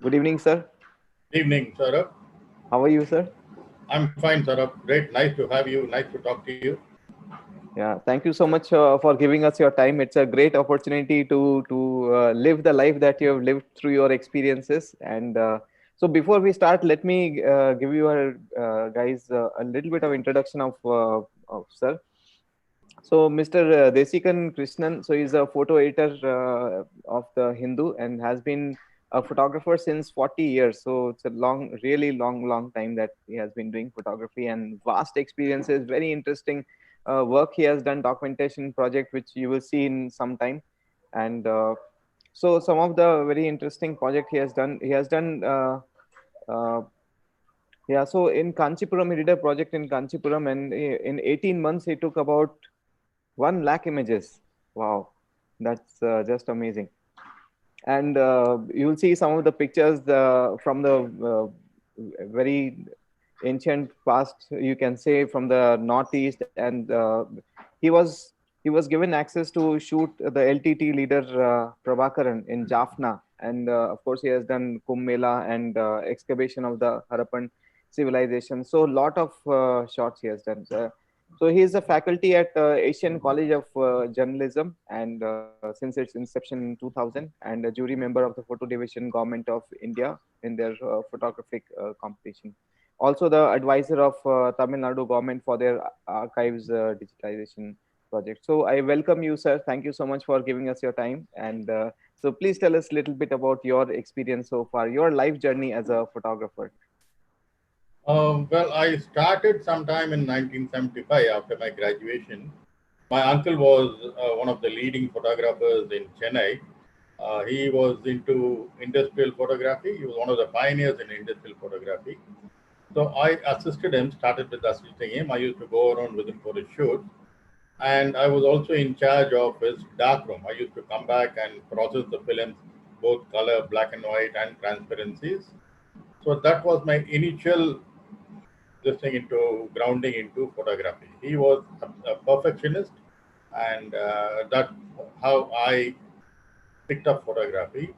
Good evening, sir. Evening, Saurabh. How are you, sir? I'm fine, Saurabh. Great. Nice to have you. Nice to talk to you. Yeah, thank you so much for giving us your time. It's a great opportunity to live the life that you have lived through your experiences. And so, before we start, let me give you guys a little bit of introduction of sir. So, Mr. Desikan Krishnan, so he's a photo editor of the Hindu and has been a photographer since 40 years. So it's a really long time that he has been doing photography and vast experiences, very interesting work he has done, documentation project, which you will see in some time. And so some of the very interesting project he has done, uh, yeah, so in Kancheepuram, he did a project in Kancheepuram, and in 18 months, he took about 1 lakh images. Wow, that's just amazing. And you'll see some of the pictures from the very ancient past, you can say, from the northeast. And he was given access to shoot the LTT leader Prabhakaran in Jaffna. And of course, he has done Kumbh Mela and excavation of the Harappan civilization. So, a lot of shots he has done. So he is a faculty at Asian College of Journalism, and since its inception in 2000, and a jury member of the Photo Division Government of India in their photographic competition. Also, the advisor of Tamil Nadu government for their archives digitization project. So I welcome you, sir. Thank you so much for giving us your time. And so please tell us a little bit about your experience so far, your life journey as a photographer. Well, I started sometime in 1975 after my graduation. My uncle was one of the leading photographers in Chennai. He was into industrial photography. He was one of the pioneers in industrial photography. So I assisted him, started with assisting him. I used to go around with him for his shoot. And I was also in charge of his darkroom. I used to come back and process the films, both color, black and white, and transparencies. So that was my initial this thing into grounding into photography. He was a perfectionist, and that's how I picked up photography.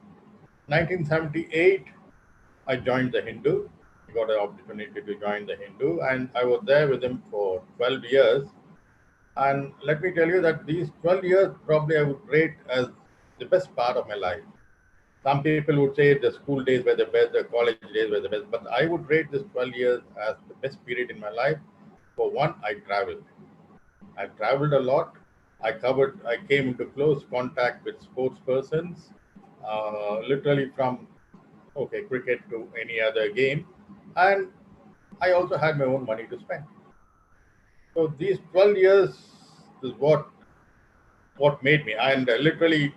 1978, I joined the Hindu. I got an opportunity to join the Hindu, and I was there with him for 12 years. And let me tell you that these 12 years probably I would rate as the best part of my life. Some people would say the school days were the best, the college days were the best, but I would rate this 12 years as the best period in my life. For one, I traveled. I traveled a lot. I came into close contact with sports persons, literally from, okay, cricket to any other game. And I also had my own money to spend. So these 12 years is what made me. And literally,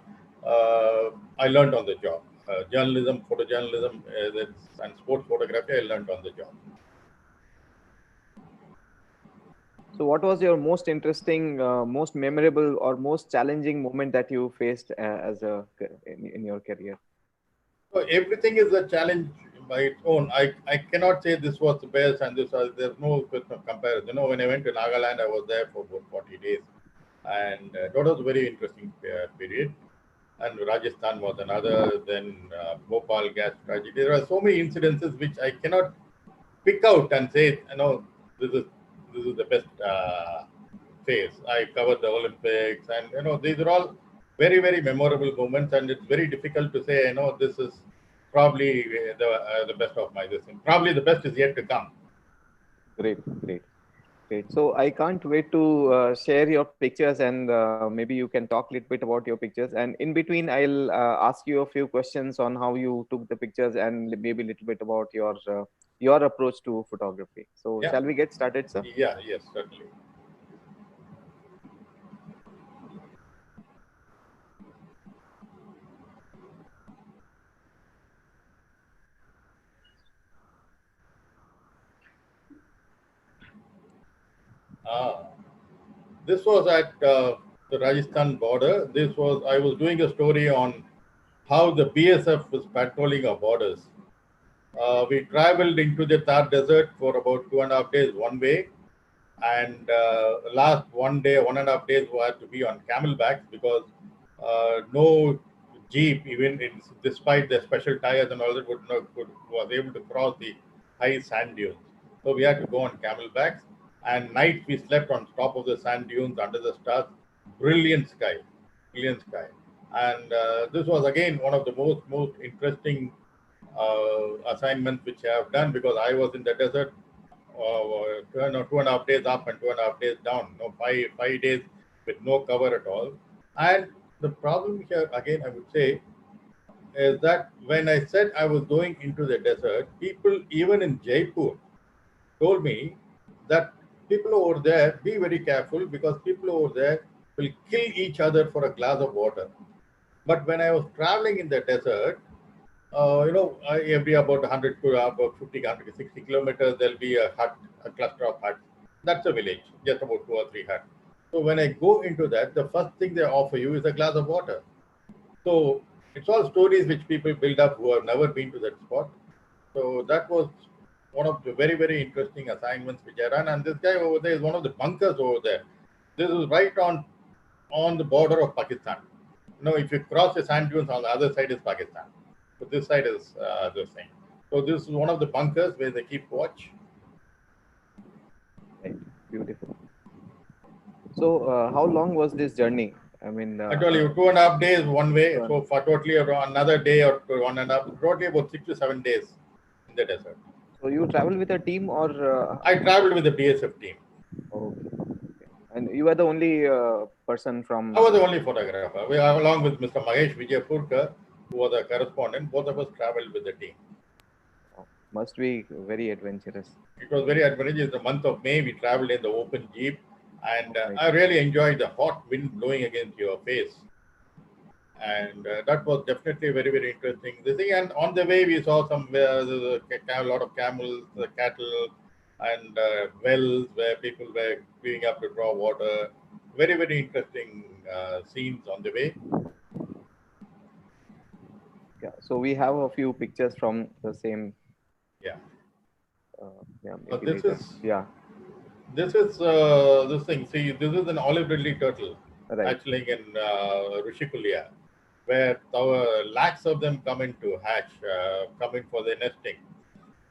I learned on the job. Journalism, photojournalism, and sports photography, I learned on the job. So, what was your most interesting, most memorable, or most challenging moment that you faced in your career? So everything is a challenge by its own. I cannot say this was the best and this was, there's no question of comparison. When I went to Nagaland, I was there for about 40 days. And that was a very interesting period. And Rajasthan was another, then Bhopal gas tragedy. There are so many incidences which I cannot pick out and say, this is this is the best phase. I covered the Olympics, and these are all very memorable moments, and it's very difficult to say. This is probably the best of my this thing. Probably the best is yet to come. Great, great, great. So, I can't wait to share your pictures, and maybe you can talk a little bit about your pictures. And in between, I'll ask you a few questions on how you took the pictures and maybe a little bit about your approach to photography. So, Yeah, shall we get started, sir? yeah, yes, certainly. Ah, this was at the Rajasthan border. This was I was doing a story on how the BSF was patrolling our borders. We traveled into the Thar Desert for about 2.5 days one way, and last one day, 1.5 days, we had to be on camelbacks because no jeep, even despite the special tires and all that, was able to cross the high sand dunes. So we had to go on camelbacks, and night we slept on top of the sand dunes under the stars. Brilliant sky, brilliant sky. And this was again one of the most interesting assignments which I have done, because I was in the desert, 2.5 days up and 2.5 days down. No, 5 days with no cover at all. And the problem here, again, I would say, is that when I said I was going into the desert, people even in Jaipur told me that people over there, be very careful, because people over there will kill each other for a glass of water. But when I was traveling in the desert, every about 100 to about 50, 100, 60 kilometers, there'll be a hut, a cluster of huts. That's a village, just about 2 or 3 huts. So when I go into that, the first thing they offer you is a glass of water. So it's all stories which people build up who have never been to that spot. So that was one of the very, very interesting assignments which I ran. And this guy over there is one of the bunkers over there. This is right on the border of Pakistan. If you cross the sand dunes, on the other side is Pakistan. So this side is this thing. So this is one of the bunkers where they keep watch. Right. Beautiful. So how long was this journey? I mean, I told you 2.5 days one way. So for totally another day or 1.5, totally about 6 to 7 days in the desert. So you travel with a team, or? I traveled with the BSF team. Okay. And you are the only person from? I was the only photographer. Along with Mr. Mahesh Vijayapurkar, who was a correspondent, both of us traveled with the team. Must be very adventurous. It was very adventurous. The month of May, we traveled in the open jeep, and I really enjoyed the hot wind blowing against your face. And that was definitely very, very interesting. The thing, and on the way, we saw a lot of camels, cattle, and wells where people were queuing up to draw water. Very, very interesting scenes on the way. Yeah. So we have a few pictures from the same. Yeah. This is this thing. See, this is an olive ridley turtle, right. Hatchling in Rishikulia, where lakhs of them come into hatch, coming for their nesting.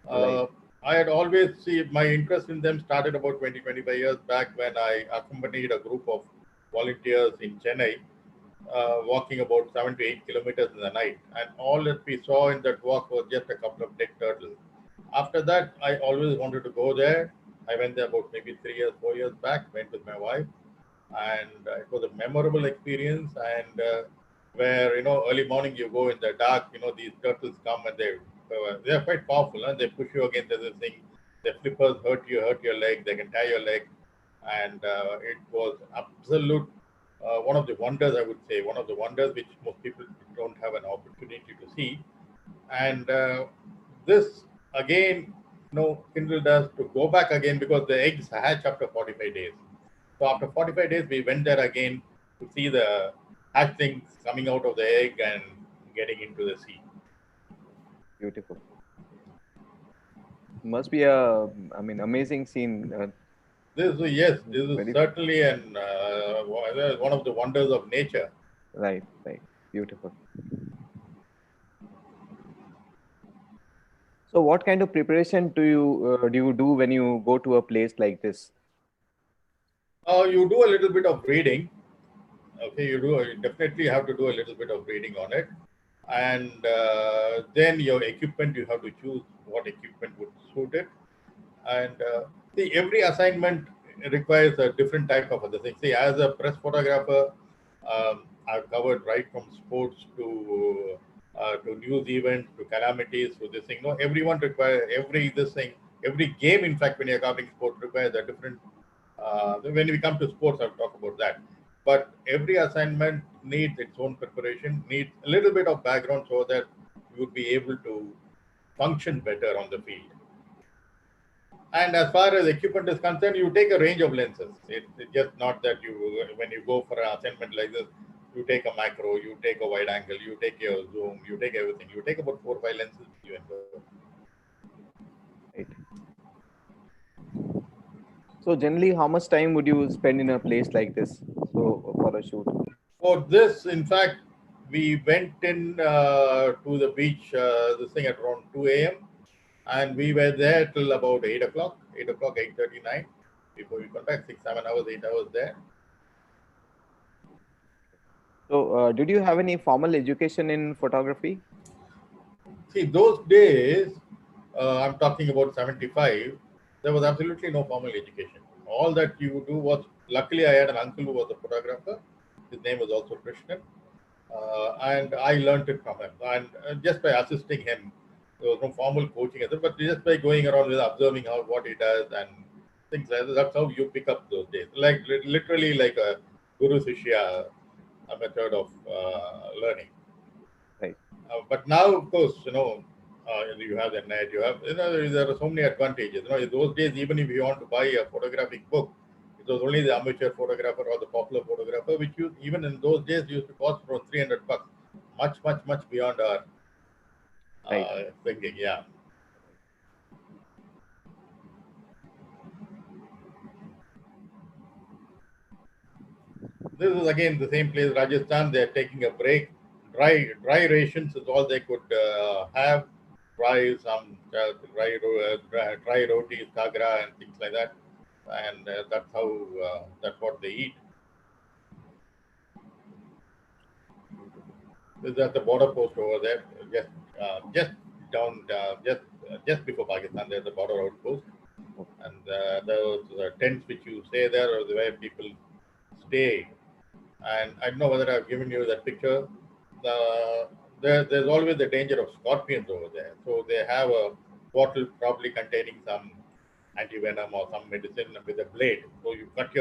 Right. I had always seen my interest in them started about 20-25 years back, when I accompanied a group of volunteers in Chennai, walking about 7 to 8 kilometers in the night. And all that we saw in that walk was just a couple of dead turtles. After that, I always wanted to go there. I went there about maybe 3 years, 4 years back, went with my wife. And it was a memorable experience. And where, early morning you go in the dark, these turtles come, and they're quite powerful, and they push you against this thing. The flippers hurt your leg, they can tie your leg. And it was absolute, one of the wonders, I would say, one of the wonders which most people don't have an opportunity to see. And this again, kindled us to go back again, because the eggs hatch after 45 days. So after 45 days, we went there again to see the hatchlings coming out of the egg and getting into the sea. Beautiful. Must be a, amazing scene. This is certainly one of the wonders of nature. Right. Beautiful. So what kind of preparation do you do when you go to a place like this? You do a little bit of reading. Okay, you definitely have to do a little bit of reading on it. And then your equipment, you have to choose what equipment would suit it. And see, every assignment requires a different type of other thing. See, as a press photographer, I've covered right from sports to news events to calamities to this thing. Everyone requires every game. In fact, when you're covering sports, requires a different. When we come to sports, I'll talk about that. But every assignment needs its own preparation, needs a little bit of background, so that you would be able to function better on the field. And as far as equipment is concerned, you take a range of lenses. It's just not that when you go for an assignment like this, you take a macro, you take a wide angle, you take your zoom, you take everything. You take about 4 or 5 lenses you and go. Right. So generally, how much time would you spend in a place like this for a shoot? For this, in fact, we went in to the beach, this thing at around 2 a.m. and we were there till about 8 o'clock, 8:39, before we got back, 6, 7 hours, 8 hours there. So, did you have any formal education in photography? See, those days, I'm talking about 75, there was absolutely no formal education. All that you do was, luckily, I had an uncle who was a photographer. His name was also Krishnan. And I learned it from him. And just by assisting him, there was no formal coaching, but just by going around with observing how what he does and things like that, that's how you pick up those days. Like literally like a guru sishya, a method of learning. Right. But now, of course, you have the net, there are so many advantages. In those days, even if you want to buy a photographic book, it was only the amateur photographer or the popular photographer, which even in those days used to cost around $300, much, much, much beyond our Right. thinking. Yeah. This is again the same place, Rajasthan. They are taking a break. Dry rations is all they could have. Dry rotis, kagra, and things like that. And that's what they eat. This is at the border post over there, just down, just before Pakistan. There's a border outpost, and those tents which you say there are where people stay. And I don't know whether I've given you that picture. There's always the danger of scorpions over there. So they have a bottle probably containing some anti-venom or some medicine with a blade. So you cut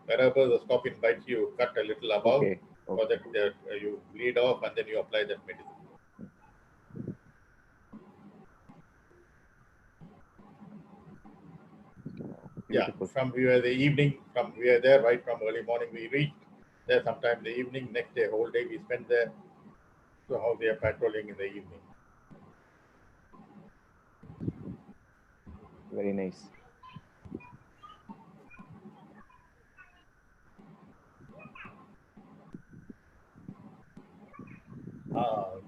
wherever the scorpion bites you, cut a little above Okay. so that you bleed off and then you apply that medicine. Beautiful. Yeah, from we were the evening, we were there right from early morning. We reached there sometime in the evening. Next day, whole day we spent there. So how they are patrolling in the evening. Very nice.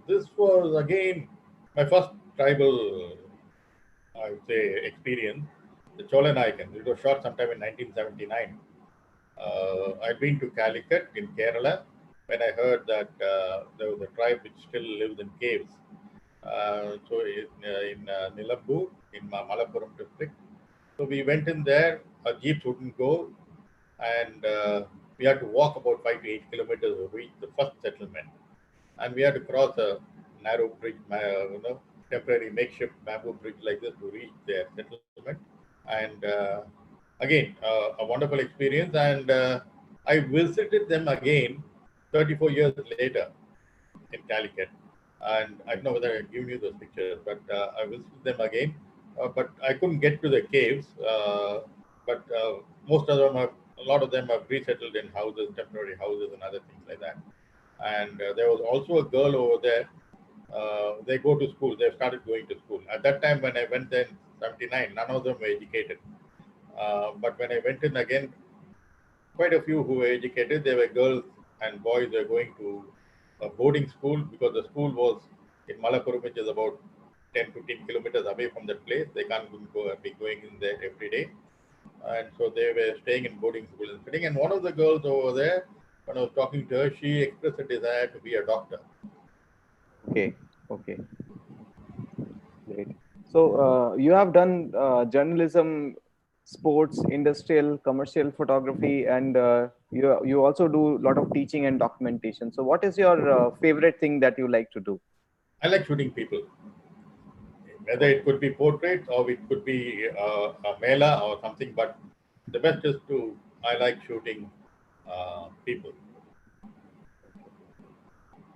This was again my first tribal, I would say, experience. The Cholan icon. It was shot sometime in 1979. I'd been to Calicut in Kerala when I heard that there was a tribe which still lives in caves. So in Nilambur, in Malappuram district. So we went in there. Our jeeps wouldn't go, and we had to walk about 5 to 8 kilometers to reach the first settlement. And we had to cross a narrow bridge, temporary makeshift bamboo bridge like this to reach their settlement. And again, a wonderful experience. And I visited them again 34 years later in Calicut. And I don't know whether I've given you those pictures, but I visited them again. But I couldn't get to the caves. But most of them a lot of them have resettled in houses, temporary houses, and other things like that. And there was also a girl over there. They go to school. They started going to school. At that time, when I went there in '79, none of them were educated. But when I went in again, quite a few who were educated. They were girls and boys were going to a boarding school because the school was in Malappuram, which is about 10, 15 kilometers away from that place. They can't be going in there every day. And so they were staying in boarding school and sitting. And one of the girls over there, when I was talking to her, she expressed a desire to be a doctor. Okay. Okay. Great. So you have done journalism, sports, industrial, commercial photography, and you also do a lot of teaching and documentation. So what is your favorite thing that you like to do? I like shooting people, whether it could be portraits or it could be a mela or something. But the best is I like shooting people.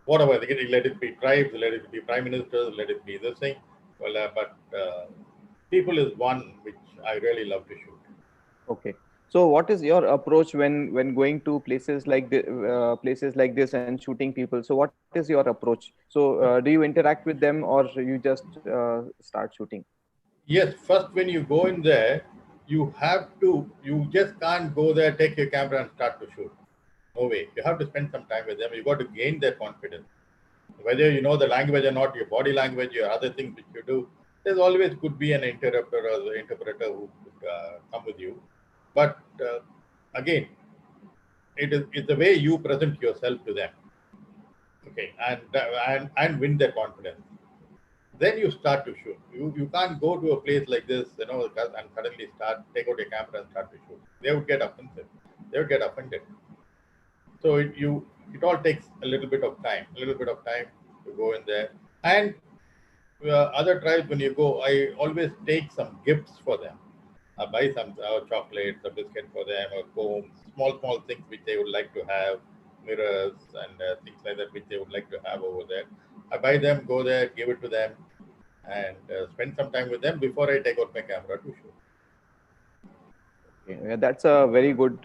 Whatever, let it be tribes, let it be prime ministers, let it be this thing. Well, but people is one which I really love to shoot. Okay. So what is your approach when going to places like this and shooting people? So what is your approach? So do you interact with them or you just start shooting? Yes, first when you go in there, you just can't go there, take your camera and start to shoot. No way. You have to spend some time with them. You got to gain their confidence. Whether you know the language or not, your body language, your other things which you do, there's always could be an interpreter or the interpreter who could come with you. But again, it's the way you present yourself to them, okay, and win their confidence. Then you start to shoot. You can't go to a place like this, and suddenly take out your camera and start to shoot. They would get offensive. They would get offended. So it all takes a little bit of time, to go in there. And other tribes, when you go, I always take some gifts for them. I buy some chocolates, a biscuit for them, or combs, small things which they would like to have, mirrors and things like that which they would like to have over there. I buy them, go there, give it to them, and spend some time with them before I take out my camera to shoot. Yeah, that's a very good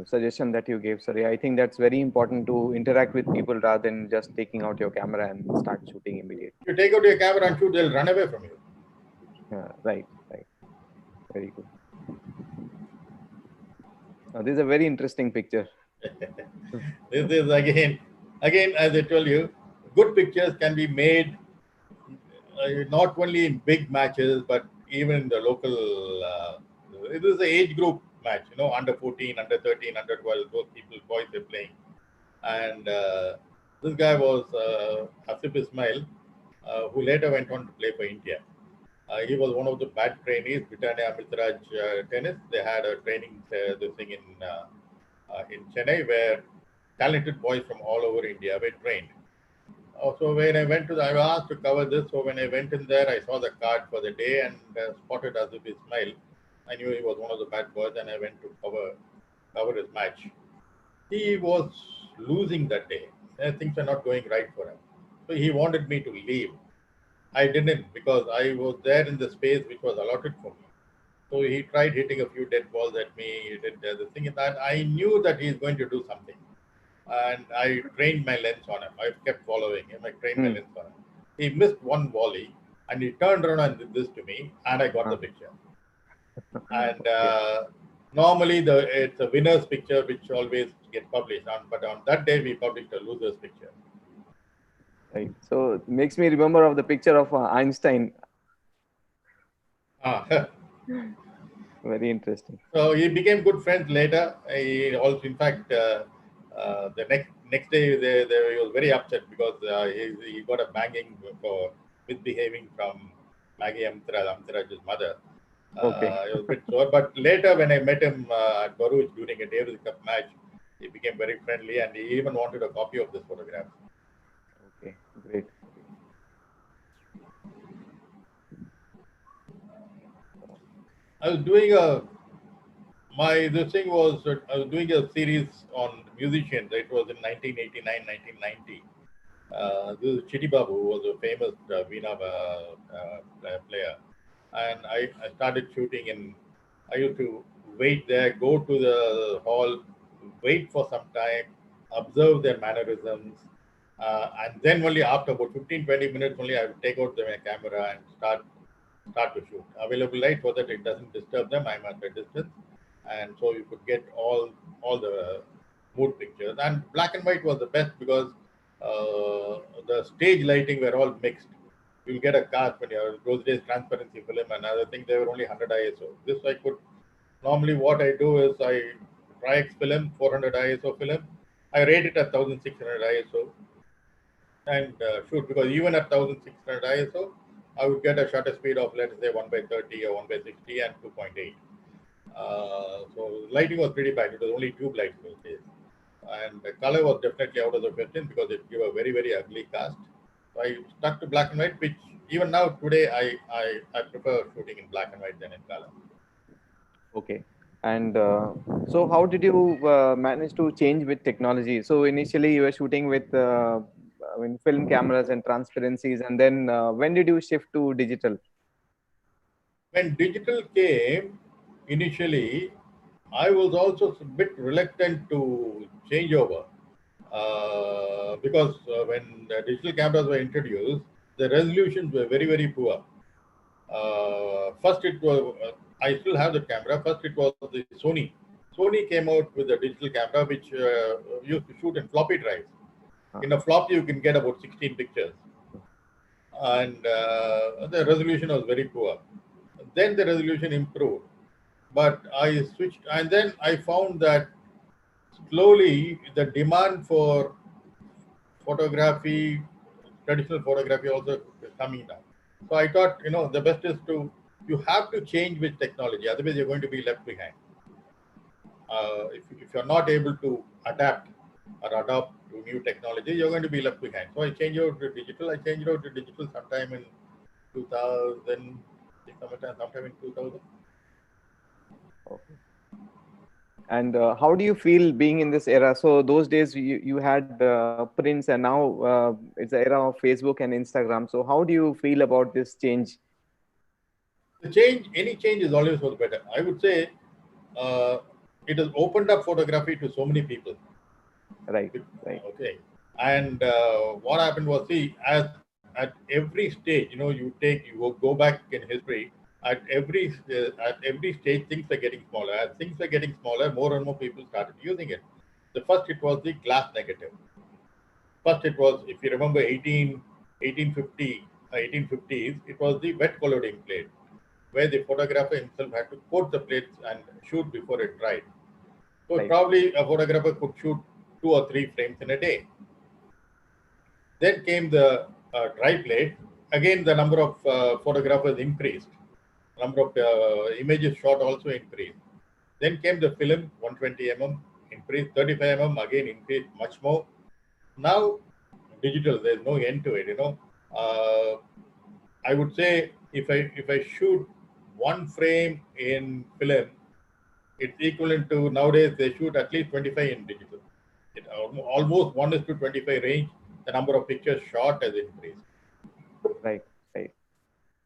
suggestion that you gave, sir. I think that's very important to interact with people rather than just taking out your camera and start shooting immediately. You take out your camera and shoot, they'll run away from you. Yeah, right. Very good. This is a very interesting picture. This is again, as I told you, good pictures can be made not only in big matches, but even in the local. It is an age group match, under 14, under 13, under 12. Those people, boys, are playing. And this guy was Asif Ismail, who later went on to play for India. He was one of the bad trainees, Britannia Amitraj Tennis. They had a training this thing in Chennai, where talented boys from all over India were trained. So when I went I was asked to cover this. So when I went in there, I saw the card for the day and spotted Asif Ismail. I knew he was one of the bad boys, and I went to cover his match. He was losing that day. Things were not going right for him. So he wanted me to leave. I didn't, because I was there in the space which was allotted for me. So he tried hitting a few dead balls at me. He did the thing, and I knew that he's going to do something. And I trained my lens on him. I kept following him. I trained my lens on him. He missed one volley, and he turned around and did this to me, and I got the picture. And normally it's a winner's picture which always gets published, but on that day we published a loser's picture. Right. So it makes me remember of the picture of Einstein. Very interesting. So he became good friends later. He also, in fact, the next day he was very upset because he got a banging for misbehaving from Maggie Amtiraj's mother. Okay. It was a bit sore, but later when I met him at Baruch during a Davis Cup match, he became very friendly, and he even wanted a copy of this photograph. Okay, great. I was doing I was doing a series on musicians. It was in 1989, 1990. This is Chitty Babu, who was a famous Veena player. And I started shooting, and I used to wait there, go to the hall, wait for some time, observe their mannerisms, and then only after about 15-20 minutes only I would take out my camera and start to shoot. Available light so that it doesn't disturb them. I'm at a distance, and so you could get all the mood pictures. And black and white was the best because the stage lighting were all mixed. You'll get a cast when you're those days transparency film and other things. They were only 100 ISO. This I could normally what I do is I Tri-X film 400 ISO film. I rate it at 1600 ISO and shoot, because even at 1600 ISO, I would get a shutter speed of, let's say, 1/30 or 1/60 and 2.8. So lighting was pretty bad. It was only tube lights those days. And the color was definitely out of the question because it gave a very, very ugly cast. So I stuck to black and white, which even now today I prefer shooting in black and white than in color. Okay. And so how did you manage to change with technology? So initially you were shooting with film cameras and transparencies, and then when did you shift to digital? When digital came, initially, I was also a bit reluctant to change over because when the digital cameras were introduced, the resolutions were very, very poor. First, it was I still have the camera. First, it was the Sony. Sony came out with a digital camera which used to shoot in floppy drives. In a floppy, you can get about 16 pictures. And the resolution was very poor. Then the resolution improved. But I switched, and then I found that slowly the demand for photography, traditional photography also is coming down. So I thought, the best is you have to change with technology, otherwise you're going to be left behind. If you're not able to adapt or adopt to new technology, you're going to be left behind. So I changed out to digital. I changed out to digital sometime in 2000, sometime in 2000. Okay. And how do you feel being in this era? So those days you had prints, and now it's the era of Facebook and Instagram. So how do you feel about this change? Any change is always for the better. I would say uh, it has opened up photography to so many people. Right, right, Okay. And what happened was, see, at every stage, you go back in history. At every stage, things are getting smaller. As things are getting smaller, more and more people started using it. The first, it was the glass negative. First, it was, if you remember, 1850s, it was the wet coloring plate, where the photographer himself had to coat the plates and shoot before it dried. So right, probably a photographer could shoot 2 or 3 frames in a day. Then came the dry plate. Again, the number of photographers increased. Number of images shot also increased. Then came the film, 120 mm, increased, 35 mm, again increased much more. Now, digital, there's no end to it. I would say if I shoot 1 frame in film, it's equivalent to, nowadays they shoot at least 25 in digital. It almost 1:25 range. The number of pictures shot has increased. right, right.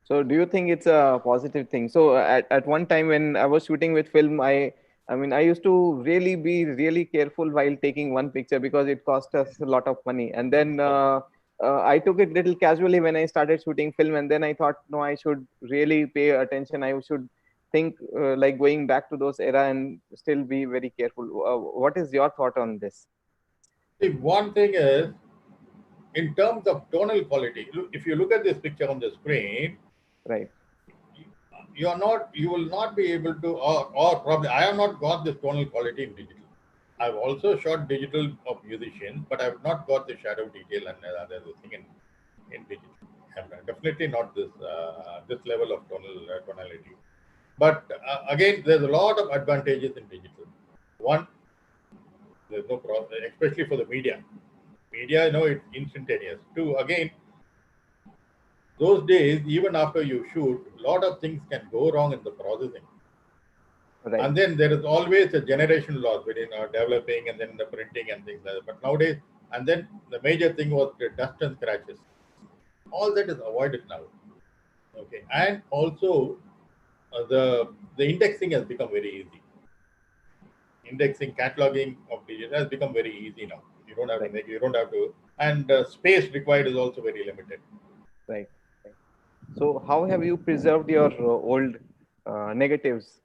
So do you think it's a positive thing? So at one time when I was shooting with film, I mean I used to really be really careful while taking one picture because it cost us a lot of money. And then I took it little casually when I started shooting film, and then I thought, no, I should really pay attention. I should think like going back to those era and still be very careful. What is your thought on this? See, one thing is, in terms of tonal quality, if you look at this picture on the screen, Right, you will not be able to, or probably I have not got this tonal quality in digital. I've also shot digital of musicians, but I've not got the shadow detail and other thing in digital. Definitely not this level of tonality. But again, there's a lot of advantages in digital. One, there's no problem, especially for the media. Media, it's instantaneous. Two, again, those days, even after you shoot, a lot of things can go wrong in the processing. right, And then there is always a generation loss between developing and then the printing and things like that. But nowadays, and then the major thing was the dust and scratches. All that is avoided now. Okay, and also the indexing has become very easy. Indexing, cataloging of digital has become very easy now. You don't have to right, make, you don't have to, and space required is also very limited. right, right. So how have you preserved your old negatives?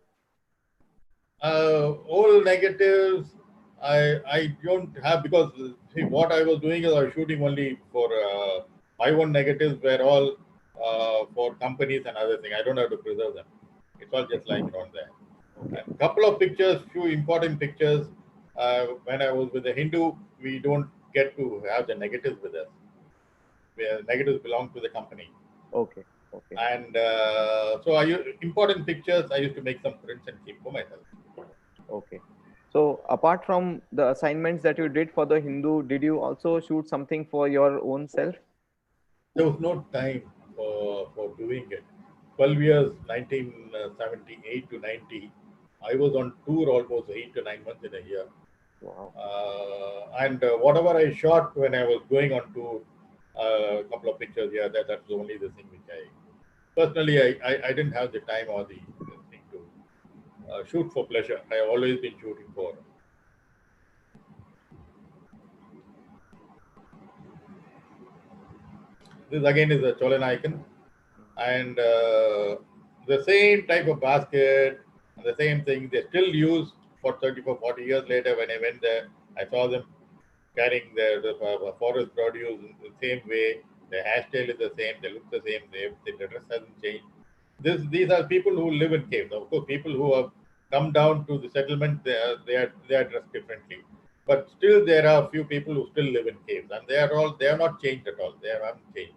All negatives, I don't have, because see, what I was doing is I was shooting only for my own negatives were all for companies and other things. I don't have to preserve them. It's all just lying around there. Okay. A couple of pictures, few important pictures. When I was with the Hindu, we don't get to have the negatives with us. Where negatives belong to the company. Okay. Okay. And so important pictures, I used to make some prints and keep for myself. Okay. So apart from the assignments that you did for the Hindu, did you also shoot something for your own self? There was no time for doing it. 12 years, 1978 to 90, I was on tour almost 8 to 9 months in a year. Wow. And whatever I shot when I was going on tour, a couple of pictures here, that's only the thing which personally, I didn't have the time or the thing to shoot for pleasure. I have always been shooting for. This again is a Cholan icon, and the same type of basket and the same thing they still use for 30 for 40 years later. When I went there, I saw them carrying the forest produce in the same way. The hairstyle is the same. They look the same. The dress hasn't changed. These are people who live in caves. Of course, people who have come down to the settlement, they are dressed differently. But still, there are a few people who still live in caves, and they are not changed at all. They haven't changed.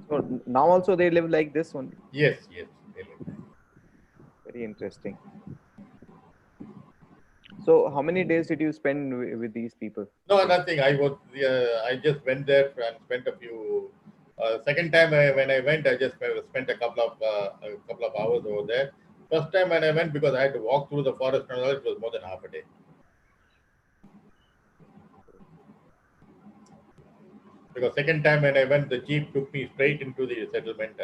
So now also they live like this only. Yes, yes, they live. Very interesting. So how many days did you spend with these people? No, nothing. I just went there and spent a few. Second time when I went, I just spent a couple of hours over there. First time when I went, because I had to walk through the forest and all, it was more than half a day. Because second time when I went, the jeep took me straight into the settlement,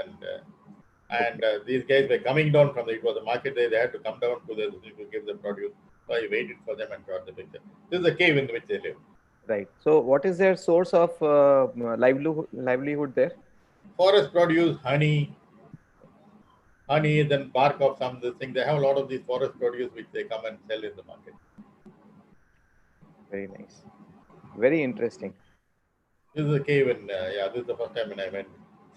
and these guys were coming down from it was a market day. They had to come down to give the produce. So I waited for them and got the picture. This is a cave in which they live. Right. So what is their source of livelihood there? Forest produce, honey, then bark of some this thing. They have a lot of these forest produce which they come and sell in the market. Very nice. Very interesting. This is a cave in, this is the first time when I went.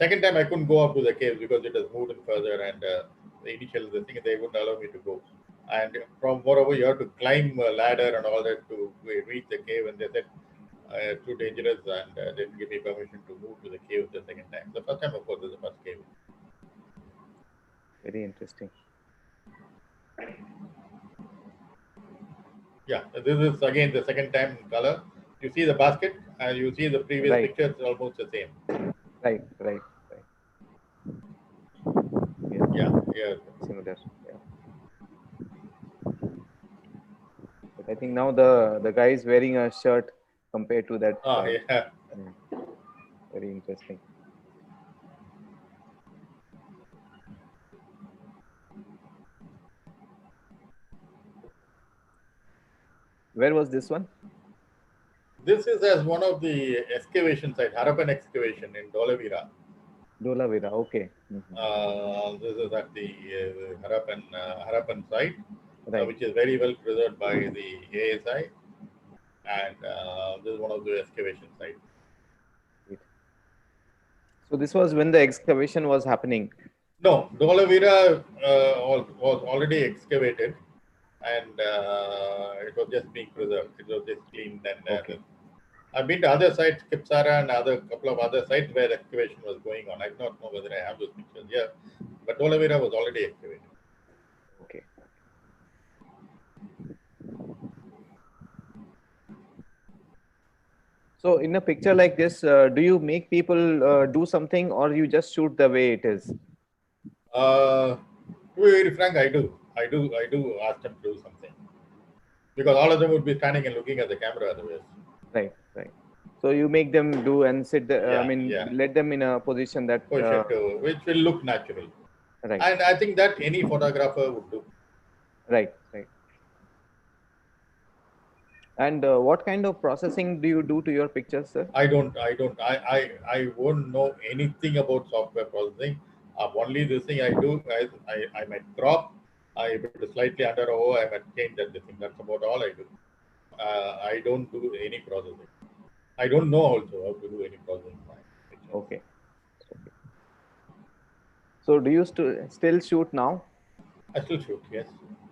Second time I couldn't go up to the cave because it has moved in further, and the initial the thing they wouldn't allow me to go. And from moreover, you have to climb a ladder and all that to reach the cave, and they said too dangerous, and they didn't give me permission to move to the cave the second time. The first time, of course, is the first cave. Very interesting. Yeah, this is again the second time in color. You see the basket, and you see the previous Right. picture, it's almost the same. Right. Yeah, yeah. Similar. Yeah. But I think now the guy is wearing a shirt compared to that. Yeah. Very interesting. Where was this one? This is as one of the excavation sites, Harappan excavation in Dholavira. Dholavira. Okay. This is at the Harappan site, Right. which is very well preserved by the ASI, and this is one of the excavation sites. So this was when the excavation was happening. No, Dholavira was already excavated, and it was just being preserved. It was just cleaned, and Okay. I've been to other sites, Kipsara and couple of other sites where excavation was going on. I do not know whether I have those pictures here, but Dholavira was already excavated. Okay. So in a picture like this, do you make people do something, or you just shoot the way it is? To be very frank, I do ask them to do something, because all of them would be standing and looking at the camera otherwise. Right. So you make them do and sit. Let them in a position that. Which will look natural. Right. And I think that any photographer would do. Right. And what kind of processing do you do to your pictures, sir? I won't know anything about software processing. Only this thing I do, I might crop, if it is slightly under or over, I might change that thing. That's about all I do. I don't do any processing. I don't know also how to do any processing. Okay. So do you still shoot now? I still shoot, yes.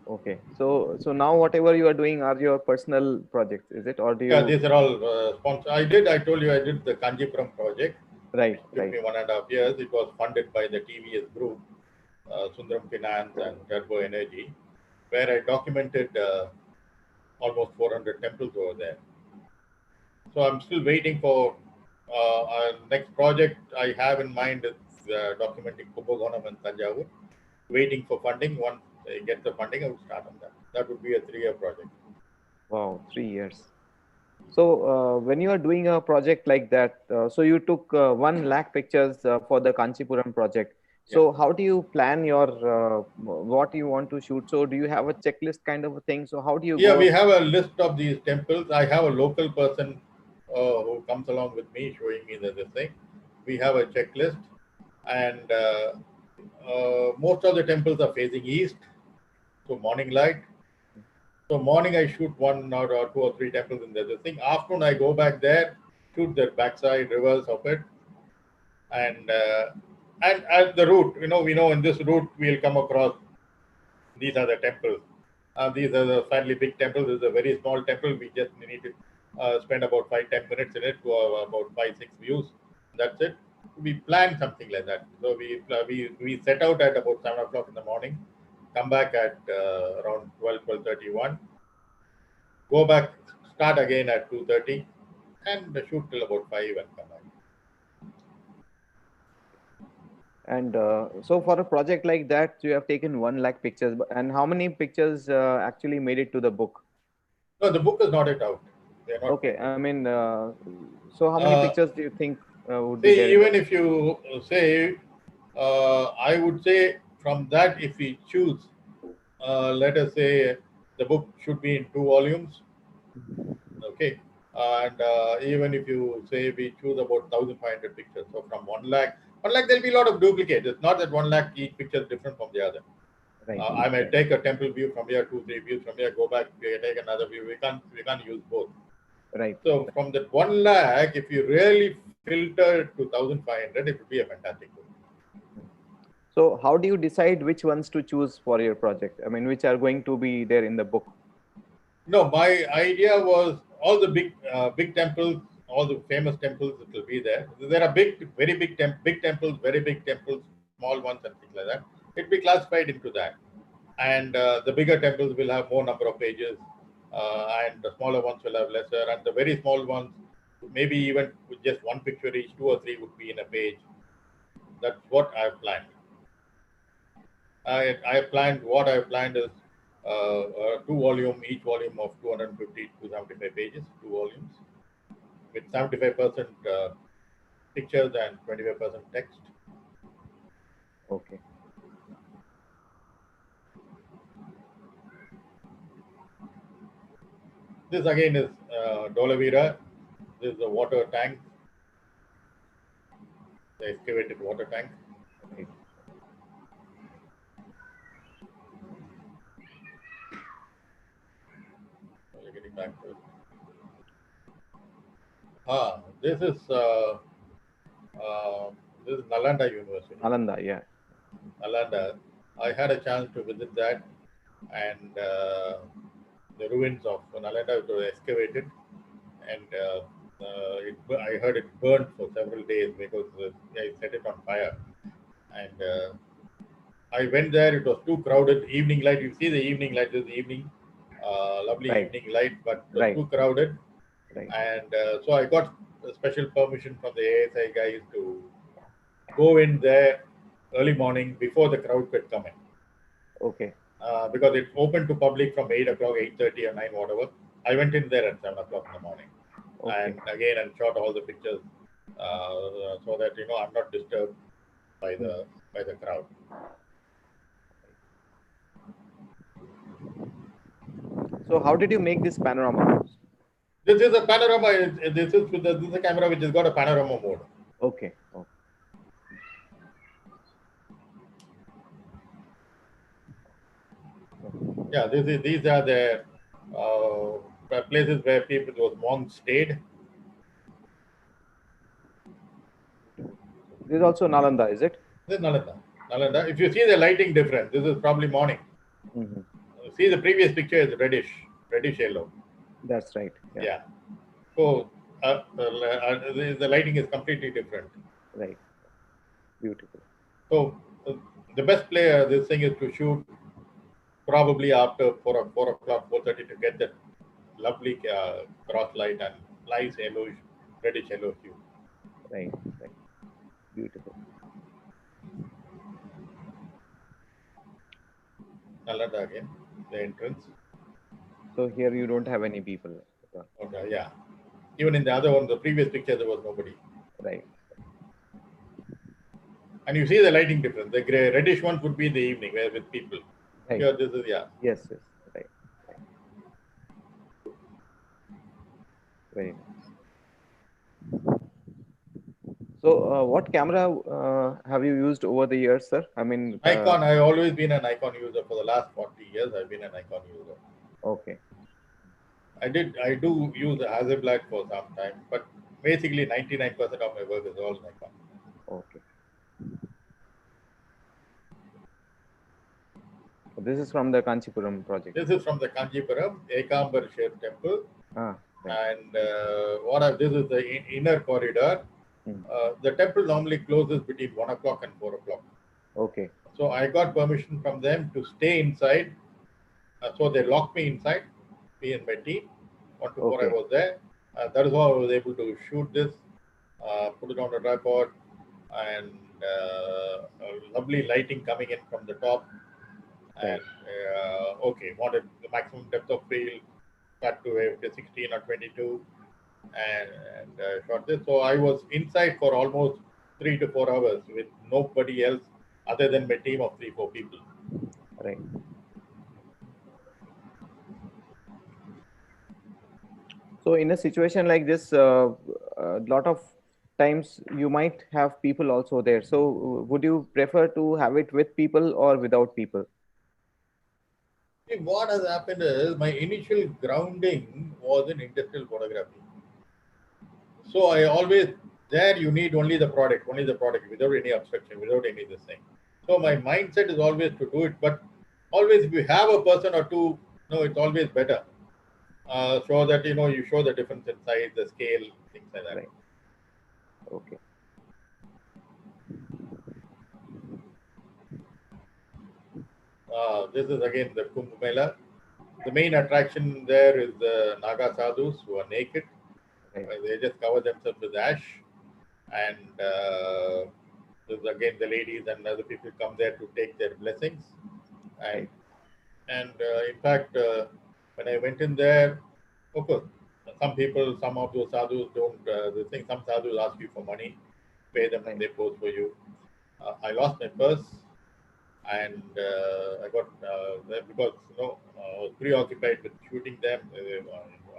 Okay. So now whatever you are doing are your personal projects, is it? Or do you? Yeah, these are all sponsored. I told you I did the Kancheepuram project. Right. It took me 1.5 years. It was funded by the TVS group, Sundaram Finance and Turbo Energy, where I documented almost 400 temples over there. So I'm still waiting for next project I have in mind is documenting Kumbakonam and Tanjavur. Waiting for funding. Once I get the funding, I will start on that. That would be a 3-year project. Wow, 3 years. So when you are doing a project like that, so you took 1 lakh pictures for the Kancheepuram project. So how do you plan your what you want to shoot? So do you have a checklist kind of a thing? So how do you? Yeah, we have a list of these temples. I have a local person who comes along with me, showing me this thing. We have a checklist, and most of the temples are facing east, so morning light. So morning I shoot one or two or three temples in there. The thing afternoon I go back there, shoot the backside reverse of it, and at the route, we know in this route we'll come across these are the temples. These are the fairly big temples. This is a very small temple. We just need to spend about 5-10 minutes in it to about 5-6 views. That's it. We plan something like that. So we set out at about 7 o'clock in the morning, come back at around 12:30, go back, start again at 2:30, and shoot till about 5 and come back. And so for a project like that, you have taken 1 lakh pictures. And how many pictures actually made it to the book? No, the book is not yet out. They are not Okay, printed. I mean, so how many pictures do you think would be there See, in the even book? if you say, I would say from that, if we choose, let us say the book should be in 2 volumes, okay, and even if you say we choose about 1,500 pictures, so from 1 lakh, there'll be a lot of duplicates. It's not that 1 lakh each picture is different from the other. Right, I may right, take a temple view from here, 2-3 views from here, go back, take another view. We can't use both. right. So from that 1 lakh, if you really filter to 1,500, it would be a fantastic book. So how do you decide which ones to choose for your project? I mean, which are going to be there in the book? No, my idea was all the big temples, all the famous temples. It will be there. There are very big temples, very big temples, small ones, and things like that. It'll be classified into that. And the bigger temples will have more number of pages, and the smaller ones will have lesser. And the very small ones, maybe even with just one picture each, 2 or 3 would be in a page. That's what I've planned. What I planned is 2 volume, each volume of 250 to 75 pages, 2 volumes with 75% pictures and 25% text. Okay. This again is Dolavira. This is the water tank, the excavated water tank. Right. We're getting back to it. Uh, this is Nalanda University. Nalanda, yeah. Nalanda. I had a chance to visit that, and the ruins of Nalanda were excavated, and I heard it burned for several days because they set it on fire. And I went there. It was too crowded. Evening light. You see the evening light. This evening, lovely Right, evening light, but it was right, too crowded. right. And so I got a special permission from the ASI guys to go in there early morning before the crowd could come in. Okay. Because it's open to public from 8 o'clock, 8:30 or 9, whatever. I went in there at 7 o'clock in the morning, Okay. and shot all the pictures so that I'm not disturbed by the crowd. So how did you make this panorama? This is a panorama. This is a camera which has got a panorama mode. Okay. Okay. Yeah, these are the places where those monks stayed. This is also Nalanda, is it? This is Nalanda. Nalanda. If you see the lighting difference, this is probably morning. Mm-hmm. See, the previous picture is reddish yellow. That's right. Yeah. So the lighting is completely different. Right. Beautiful. So the best player, this thing is to shoot probably after 4 o'clock, 4:30 to get that lovely cross light and nice yellowish, reddish yellow hue. Right. Right. Beautiful. Nalanda again, the entrance. So here you don't have any people. Okay, yeah. Even in the other one, the previous picture, there was nobody. Right. And you see the lighting difference. The reddish one would be in the evening, where with people. Right. Here, this is Yes. Yes. Right. Right. Very nice. So, what camera have you used over the years, sir? I mean, Nikon. I've always been a Nikon user for the last 40 years. I've been a Nikon user. Okay. I do use Hasselblad for some time, but basically 99% of my work is all Nikon. Okay. This is from the Kancheepuram project. This is from the Kancheepuram Ekambar Shiv temple. Ah, right. And this is the inner corridor. Mm. The temple normally closes between 1 o'clock and 4 o'clock. Okay. So I got permission from them to stay inside. So they locked me inside, me and my team. 1 to 4 I Okay. was there. That is how I was able to shoot this, put it on a tripod, and lovely lighting coming in from the top. Right. And okay, wanted the maximum depth of field, cut to 16 or 22, and shot this. So I was inside for almost 3 to 4 hours with nobody else other than my team of 3, 4 people. Right. So in a situation like this, a lot of times you might have people also there. So would you prefer to have it with people or without people? See, what has happened is my initial grounding was in industrial photography. So I always, there you need only the product without any obstruction, without any this thing. So my mindset is always to do it, but always if you have a person or two, no, it's always better. So that you show the difference in size, the scale, things like that. Right. Okay. This is again the Kumbh Mela. The main attraction there is the Naga sadhus who are naked. Right. They just cover themselves with ash, and there's again the ladies and other people come there to take their blessings. And Right. in fact, when I went in there, of course, some of those sadhus don't. They think some sadhus ask you for money, pay them, and Right. they pose for you. I lost my purse, and I got because I was preoccupied with shooting them. I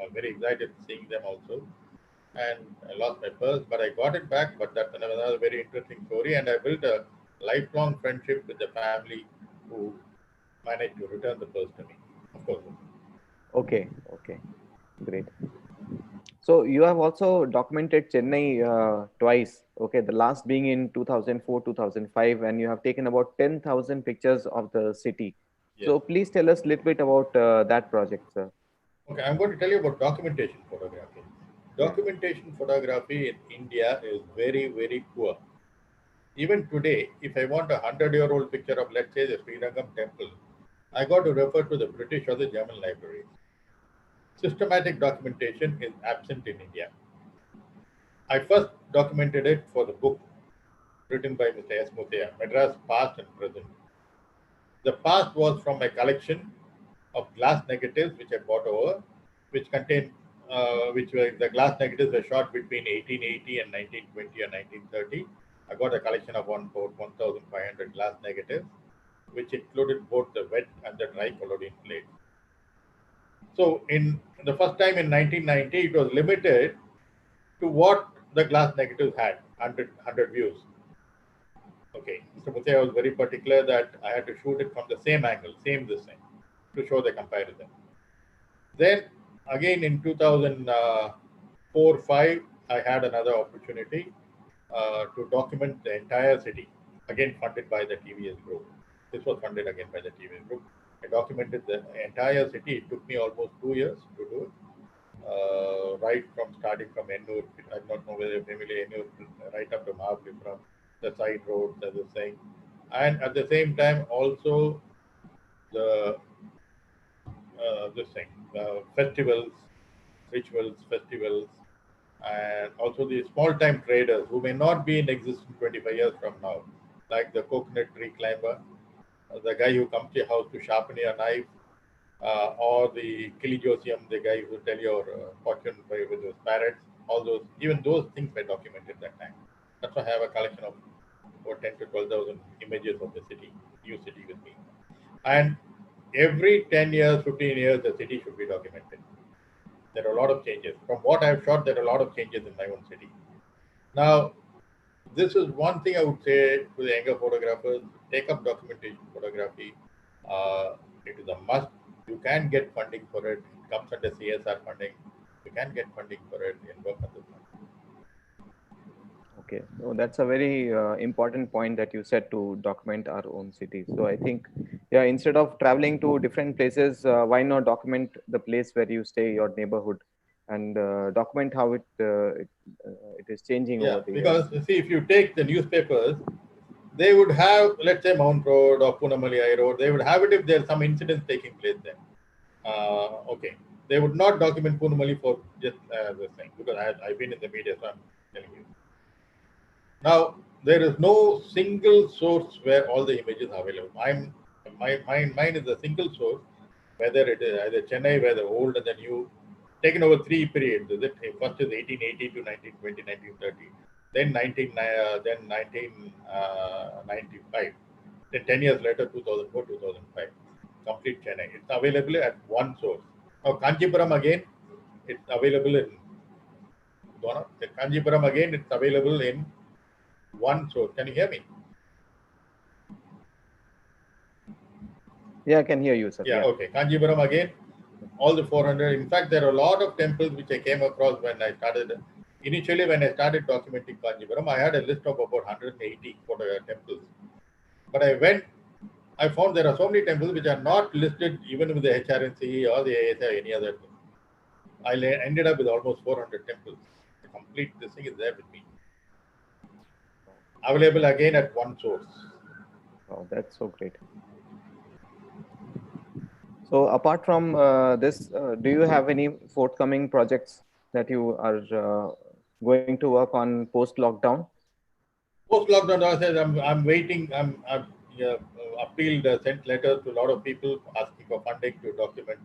was very excited seeing them also, and I lost my purse, but I got it back. But that's another very interesting story, and I built a lifelong friendship with the family who managed to return the purse to me. Of course, Okay. Okay. Great. So you have also documented Chennai twice. Okay, the last being in 2004, 2005, and you have taken about 10,000 pictures of the city. yes. So please tell us a little bit about that project, sir. Okay, I'm going to tell you about documentation photography. Yeah. Documentation photography in India is very, very poor. Even today, if I want a 100-year-old picture of, let's say, the Sri temple, I got to refer to the British or the German libraries. Systematic documentation is absent in India. I first documented it for the book written by Mr. S. Muthaya, Madras Past and Present. The past was from my collection of glass negatives which I bought over, which contained, which were the glass negatives were shot between 1880 and 1920 or 1930. I got a collection of about 1,500 glass negatives, which included both the wet and the dry collodion plate. So, in the first time in 1990, it was limited to what the glass negatives had 100 views. Okay, Mr. Muthaya was very particular that I had to shoot it from the same angle, same this thing, to show the comparison. Then again in 2004-5, I had another opportunity to document the entire city, again funded by the TVS group. This was funded again by the TVS group. I documented the entire city. It took me almost 2 years to do it. Right from starting from Ennur, I don't know whether you're familiar, Ennur, right up to Mahabalipuram, the side roads, as I saying. And at the same time, also the this thing, festivals, rituals, festivals, and also the small-time traders who may not be in existence 25 years from now, like the coconut tree climber, the guy who comes to your house to sharpen your knife, or the Kilijosium, the guy who tell your fortune with those parrots, all those, even those things were documented that time. That's why I have a collection of over 10 to 12,000 images of the city, new city with me. And every 10 years, 15 years, the city should be documented. There are a lot of changes. From what I've shot, there are a lot of changes in my own city. Now, this is one thing I would say to the younger photographers: take up documentation photography. It is a must. You can get funding for it. It comes under CSR funding. You can get funding for it and work on this one. Okay, so that's a very important point that you said, to document our own city. So I think, yeah, instead of traveling to different places, why not document the place where you stay, your neighborhood, and document how it is changing Yeah, over the years. because you see, if you take the newspapers, they would have, let's say, Mount Road or Punamalai Road, they would have it if there's some incidents taking place there. Okay. They would not document Punamalai for just this thing, because I've been in the media, so I'm telling you. Now, there is no single source where all the images are available. Mine is a single source, whether it is either Chennai, where the old and the new, taken over three periods. Is it? First is 1880 to 1920, 1930, then 1995, then 10 years later, 2004, 2005. Complete Chennai. It's available at one source. Now, Kancheepuram again, it's available in Kancheepuram again, it's available in one source. Can you hear me? Yeah, I can hear you, sir. Yeah, Yeah. okay. Kancheepuram again, all the 400. In fact, there are a lot of temples which I came across when I started. Initially, when I started documenting Kancheepuram, I had a list of about 180 temples. But I found there are so many temples which are not listed even with the HRNC or the ASI or any other thing. I ended up with almost 400 temples. The complete this thing is there with me. Available again at one source. Oh, that's so great. So apart from this, do you have any forthcoming projects that you are going to work on post lockdown? Post lockdown, I said I'm waiting. I've appealed, sent letters to a lot of people asking for funding to document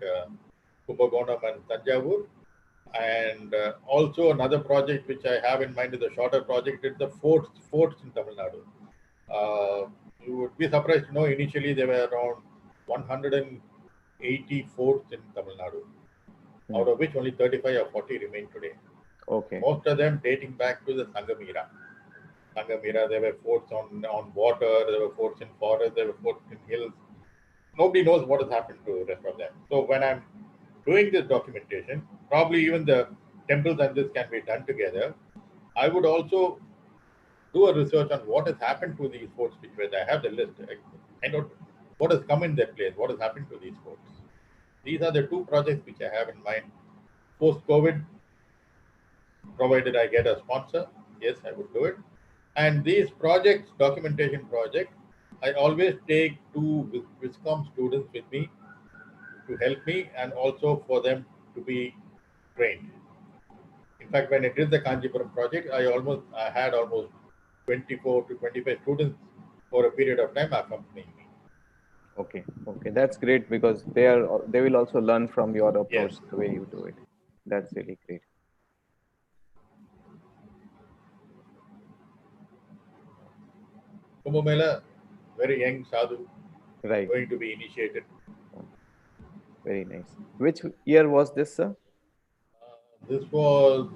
Kumbakonam and Tanjavur. And also another project which I have in mind is a shorter project. It's the forts in Tamil Nadu. You would be surprised to know initially there were around 180 forts in Tamil Nadu, out of which only 35 or 40 remain today. Okay. Most of them dating back to the Sangam era. There were forts on water, there were forts in forest, there were forts in hills. Nobody knows what has happened to the rest of them. So when I'm doing this documentation, probably even the temples and this can be done together. I would also do a research on what has happened to these forts which were there. I have the list. I know what has come in their place, what has happened to these forts. These are the two projects which I have in mind. Post-COVID, provided I get a sponsor, yes, I would do it. And these projects, documentation projects, I always take two Viscom students with me to help me and also for them to be trained. In fact, when I did the Kancheepuram project, I had almost 24 to 25 students for a period of time accompanying me. Okay. Okay. That's great, because they will also learn from your approach, Yes. the way you do it. That's really great. Kumbh Mela, very young sadhu, Right. going to be initiated. Very nice. Which year was this, sir? This was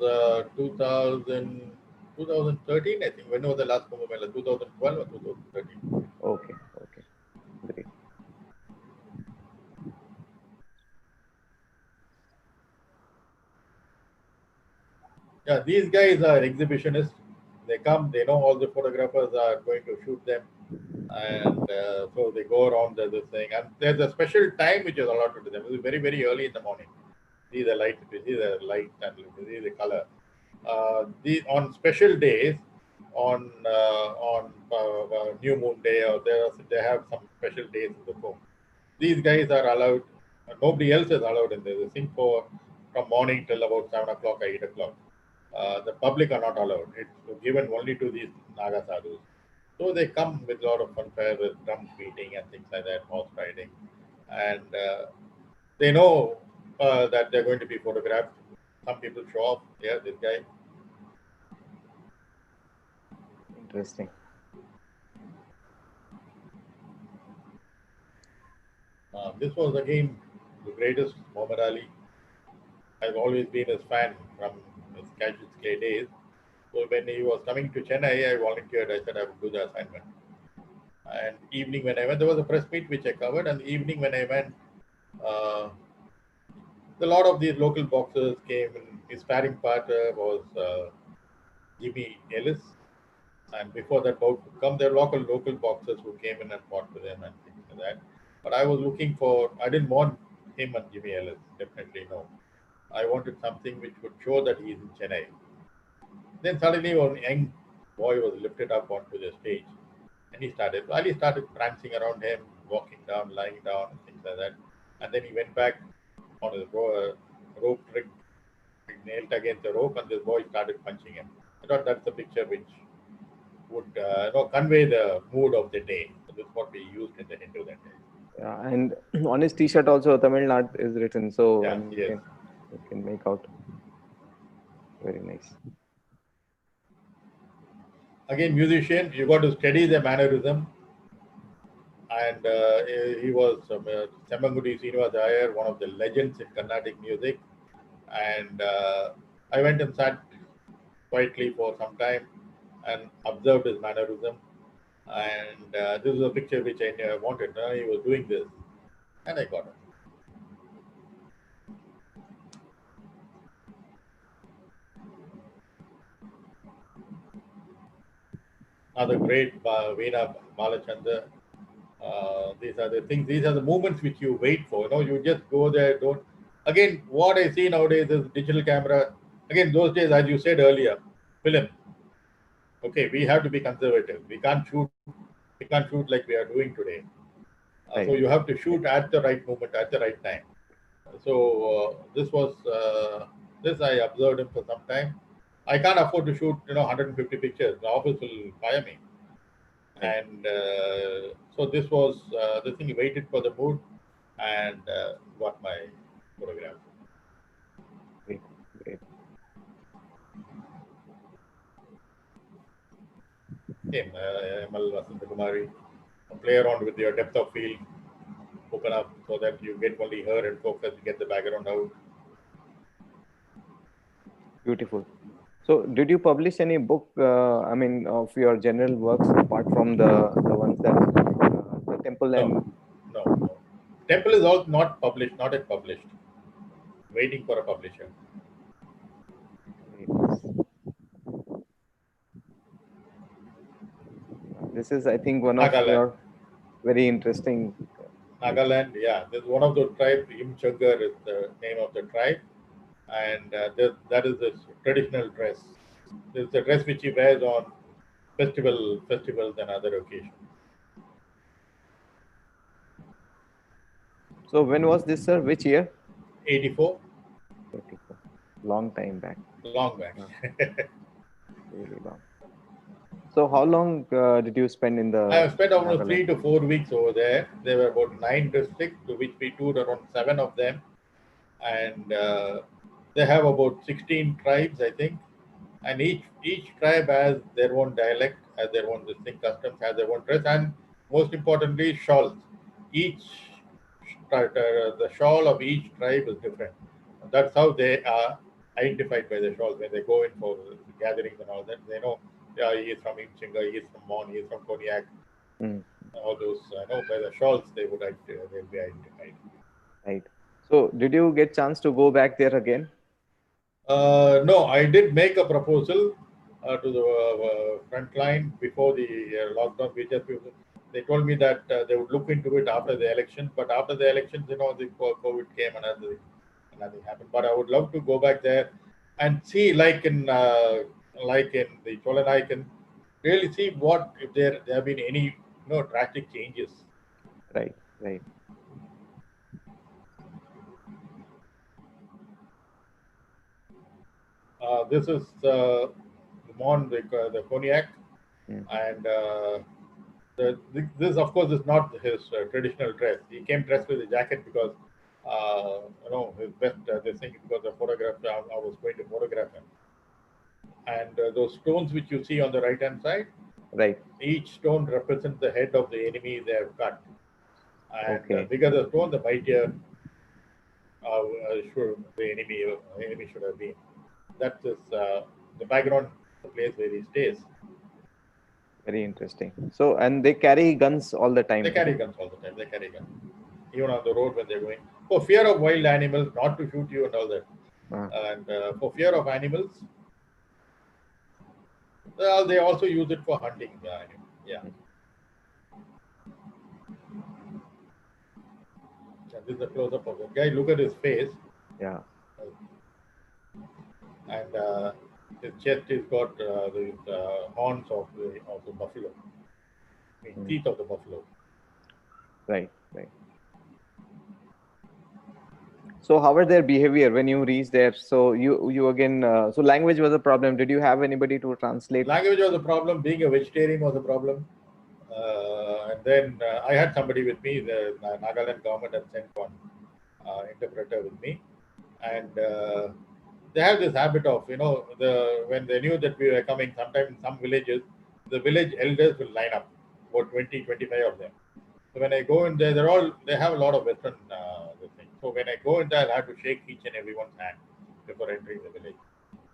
2013, I think. When was the last Kumbh Mela? 2012 or 2013? Okay. Okay. Great. Yeah, these guys are exhibitionists. They come, they know all the photographers are going to shoot them, and so they go around this thing. And there's a special time which is allotted to them. It's very, very early in the morning. See the light, see the light, and see the color. On special days, on new moon day, or they have some special days in the film. These guys are allowed. Nobody else is allowed in there. They sing from morning till about 7 o'clock or 8 o'clock. The public are not allowed. It's given only to these Naga sadhus. So they come with a lot of funfair, with drums beating and things like that, horse riding, and they know that they're going to be photographed. Some people show off. Yeah, this guy. Interesting. This was again the greatest Muhammad Ali. I've always been his fan from his Cassius Clay days. So when he was coming to Chennai, I volunteered. I said I would do the assignment. And evening when I went, there was a press meet which I covered. And evening when I went, A lot of these local boxers came in. His sparring partner was Jimmy Ellis, and before that bout would come, there were local boxers who came in and fought with him and things like that. But I was looking for, I didn't want him and Jimmy Ellis, definitely no. I wanted something which would show that he is in Chennai. Then suddenly one young boy was lifted up onto the stage and he started prancing around him, walking down, lying down, and things like that. And then he went back on his rope trick, nailed against the rope, and this boy started punching him. I thought that's the picture which would convey the mood of the day. So this is what we used in the Hindu that day. Yeah, and on his T-shirt also Tamil Nadu is written, so Yeah, yes. you can make out. Very nice. Again, musician, you got to study the mannerism. And he was Semmangudi Srinivas Iyer, one of the legends in Carnatic music. And I went and sat quietly for some time and observed his mannerism. And this is a picture which I wanted. He was doing this, and I got it. Another great Veena Balachandra. These are the things. These are the moments which you wait for. You just go there. Don't. Again, what I see nowadays is digital camera. Again, those days, as you said earlier, film. Okay, we have to be conservative. We can't shoot. We can't shoot like we are doing today. Right. So you have to shoot at the right moment, at the right time. So this I observed him for some time. I can't afford to shoot 150 pictures. The office will fire me. And so this was the thing. He waited for the mood and got my photograph. Great, great. Same, ML Vasantakumari. Play around with your depth of field, open up so that you get only her and focus, get the background out. Beautiful. So, did you publish any book? Of your general works apart from the ones that the temple and No. Temple is all not published, not yet published. Waiting for a publisher. This is, I think, one of your very interesting. Nagaland, yeah. There's one of the tribe, Imchagar is the name of the tribe. And that is his traditional dress. It's the dress which he wears on festivals and other occasions. So when was this, sir? Which year? 84. 84. Long time back. Long back. Really long. So how long did you spend in the... I have spent almost 3 to 4 weeks over there. There were about 9 districts, to which we toured around 7 of them. And they have about 16 tribes, I think. And each tribe has their own dialect, has their own distinct customs, has their own dress, and most importantly, shawls. The shawl of each tribe is different. That's how they are identified by the shawls. When they go in for gatherings and all that, they know, yeah, he is from Imchinga, he is from Mon, he is from Cognac. All those, by the shawls they'll be identified. Right. So, did you get chance to go back there again? No, I did make a proposal to the front line before the lockdown. They told me that they would look into it after the election. But after the elections, the COVID came and nothing happened. But I would love to go back there and see, like in the Cholanaikan, really see what if there have been any drastic changes. Right. This is the Cognac, and this of course is not his traditional dress. He came dressed with a jacket because his best this thing because the photograph I was going to photograph him. And those stones which you see on the right hand side, right, each stone represents the head of the enemy they have cut. And the bigger the stone, the mightier the enemy should have been. That is the background, the place where he stays. Very interesting. So, and they carry guns all the time. They carry guns all the time. They carry guns. Even on the road when they're going. for fear of wild animals, not to shoot you and all that. Uh, And for fear of animals, well, they also use it for hunting. Yeah. And this is a close-up of the guy. Look at his face. yeah. And his chest is got these horns of the buffalo. I mean, teeth of the buffalo. Right. Right. So how were their behavior when you reached there? So you again. So language was a problem. Did you have anybody to translate? Language was a problem. Being a vegetarian was a problem. And then I had somebody with me. The Nagaland government had sent one interpreter with me, and they have this habit of, when they knew that we were coming, sometime in some villages, the village elders will line up, about 20, 25 of them. So when I go in there, they have a lot of Western this thing. So when I go in there, I have to shake each and everyone's hand before entering the village,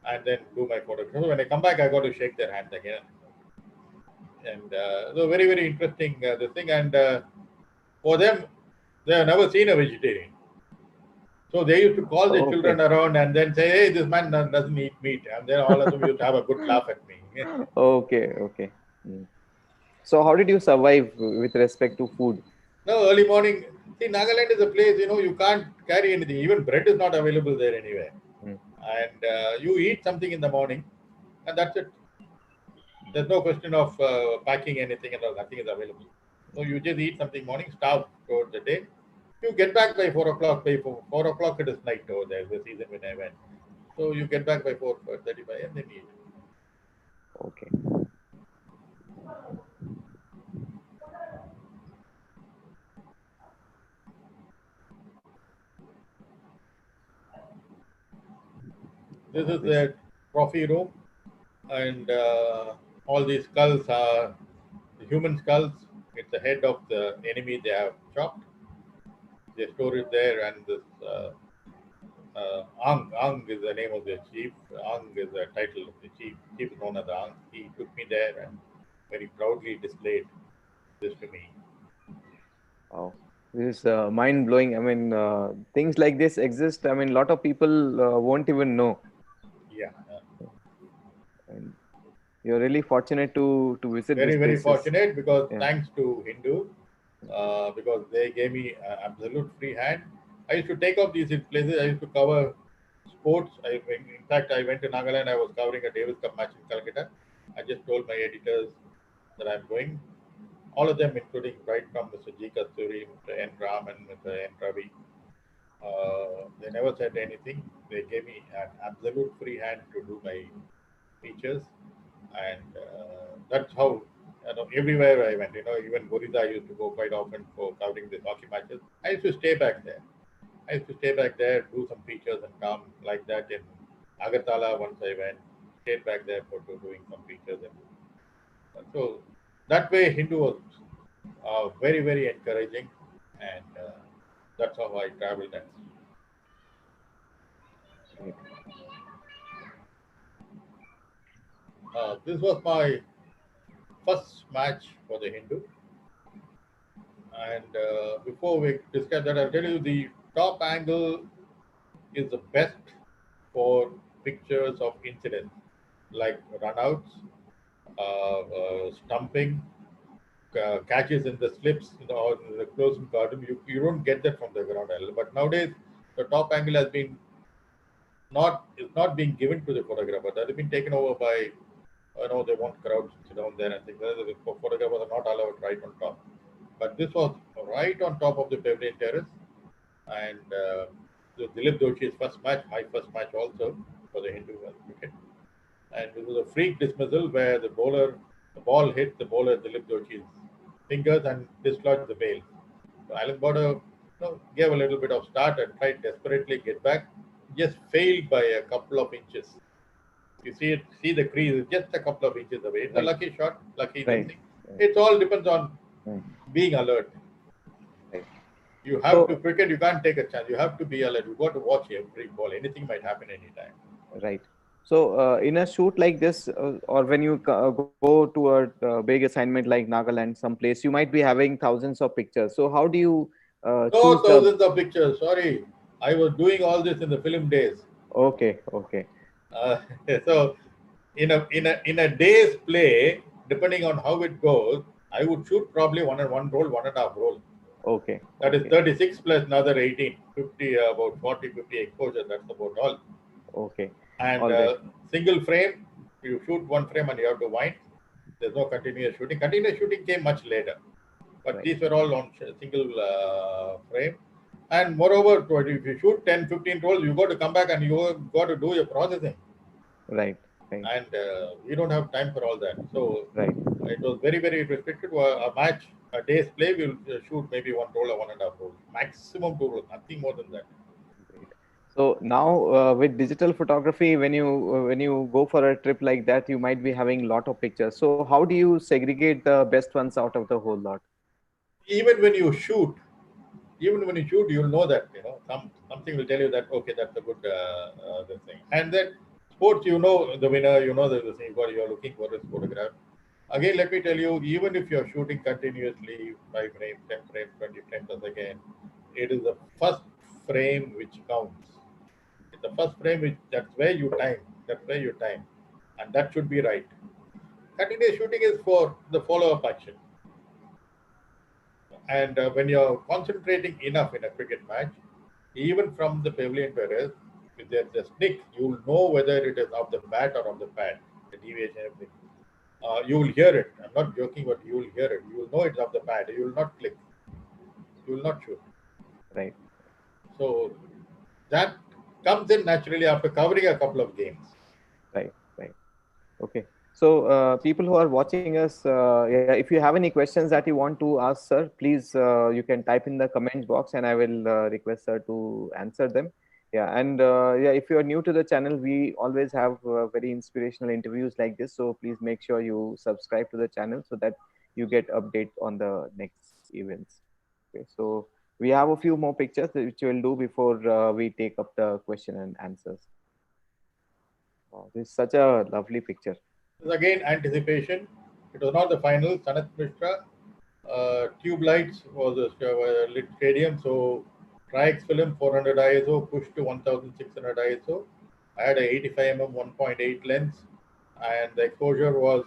and then do my photograph. So when I come back, I got to shake their hands again. And so very, very interesting this thing. And for them, they have never seen a vegetarian. So they used to call their children around and then say, "Hey, this man doesn't eat meat." And then all of them used to have a good laugh at me. Okay. Okay. So how did you survive with respect to food? No, early morning. See, Nagaland is a place, you can't carry anything. Even bread is not available there anywhere. And you eat something in the morning, and that's it. There's no question of packing anything and all. Nothing is available. So you just eat something morning, starve throughout the day. You get back by 4 o'clock. By 4 o'clock, it is night over there, the season when I went. So you get back by 4:35 and then eat. Okay. This is the trophy room, and all these skulls are the human skulls. It's the head of the enemy they have chopped. They store it there, and this Ang is the name of the chief. Ang is the title of the chief. Chief is known as Ang. He took me there and very proudly displayed this to me. Wow. This is mind blowing. I mean, things like this exist. I mean, a lot of people won't even know. Yeah. And you're really fortunate to visit Very, these very places. fortunate because thanks to Hindu, because they gave me absolute free hand. I used to take off these places. I used to cover sports. In fact, I went to Nagaland. I was covering a Davis Cup match in Calcutta. I just told my editors that I'm going. All of them, including right from Mr. G. Kasturi, Mr. N. Ram, and Mr. N. Ravi. They never said anything. They gave me an absolute free hand to do my features, and that's how, everywhere I went. Even Gorilla, I used to go quite often for covering the hockey matches. I used to stay back there. Do some features and come like that in Agartala. Once I went, stayed back there for doing some features, and so that way Hindu was very, very encouraging, and that's how I traveled. This was my first match for the Hindu. And before we discuss that, I'll tell you the top angle is the best for pictures of incidents like runouts, stumping, catches in the slips, or in the closing garden. You don't get that from the ground angle. But nowadays, the top angle has been is not being given to the photographer. That has been taken over by, they want crowds to sit down there and things. The photographers are not allowed right on top. But this was right on top of the Pavilion Terrace, and the Dilip Doshi's first match, my first match also for the Hindu cricket. And this was a freak dismissal where the ball hit the bowler Dilip Doshi's fingers and dislodged the bail. So Alan Border gave a little bit of start and tried desperately get back, just failed by a couple of inches. You see the crease, just a couple of inches away. It's a lucky shot, lucky thing. It all depends on being alert. Right. You have to cricket, you can't take a chance. You have to be alert. You got to watch every ball. Anything might happen anytime. Right. So in a shoot like this, or when you go to a big assignment like Nagaland, someplace, you might be having thousands of pictures. So how do you No choose the. thousands of pictures. Sorry, I was doing all this in the film days. Okay, okay, Uh, so in a day's play, depending on how it goes, I would shoot probably one roll, 1.5 roll. okay, That is okay, 36 plus another 18, 50, about 40, 50 exposure. That's about all. okay. And All right, single frame, you shoot one frame and you have to wind. There's no continuous shooting. Continuous shooting came much later, but right, these were all on single frame. And moreover, if you shoot 10, 15 rolls, you got to come back and you got to do your processing. right, right, And we don't have time for all that. So right. it was very, very restricted. A match, a day's play, we'll shoot maybe one roll or 1.5 rolls, maximum 2 rolls, nothing more than that. Great. So now, with digital photography, when you go for a trip like that, you might be having a lot of pictures. So how do you segregate the best ones out of the whole lot? Even when you shoot, you'll know that something will tell you that okay, that's a good this thing. And then sports, the winner, the thing what you're looking for is photograph. Again, let me tell you, even if you're shooting continuously 5 frames, 10 frames, 20 frames a second, it is the first frame which counts. It's the first frame which that's where you time. That's where you time, and that should be right. Continuous shooting is for the follow-up action. And when you're concentrating enough in a cricket match, even from the pavilion terrace, if there's a snick, you'll know whether it is off the bat or on the pad, the deviation, everything. You will hear it. I'm not joking, but you will hear it. You will know it's off the pad. You will not click. You will not shoot. Right, So that comes in naturally after covering a couple of games. right, right. Okay. So, people who are watching us, yeah, if you have any questions that you want to ask, sir, please, you can type in the comments box and I will request sir to answer them. Yeah. And yeah, if you are new to the channel, we always have very inspirational interviews like this. So please make sure you subscribe to the channel so that you get update on the next events. Okay. So we have a few more pictures which we'll do before we take up the question and answers. Wow, this is such a lovely picture. This is again anticipation. It was not the final. Sanat Mishra tube lights was a lit stadium. So Triax film 400 ISO pushed to 1600 ISO. I had a 85 mm 1.8 lens, and the exposure was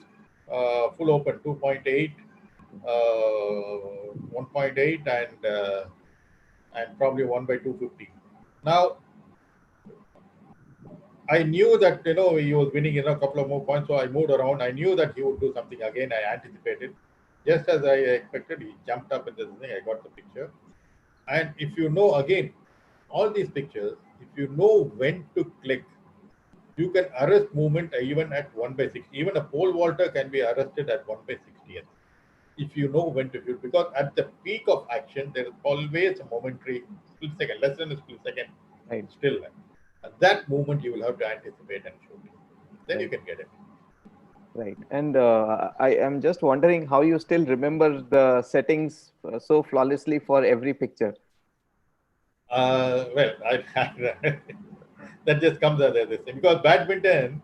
full open 2.8, 1.8, and probably 1 by 250. Now I knew that he was winning a couple of more points, so I moved around. I knew that he would do something again. I anticipated, just as I expected. He jumped up in this thing. I got the picture, and if you know again, all these pictures, if you know when to click, you can arrest movement even at 1/60. Even a pole vaulter can be arrested at 1/60th if you know when to shoot. Because at the peak of action, there is always a momentary split second, less than a split second Right. still. At that moment, you will have to anticipate and shoot. Then you Right. can get it. Right. And I am just wondering how you still remember the settings so flawlessly for every picture. Well, that just comes as this thing because badminton,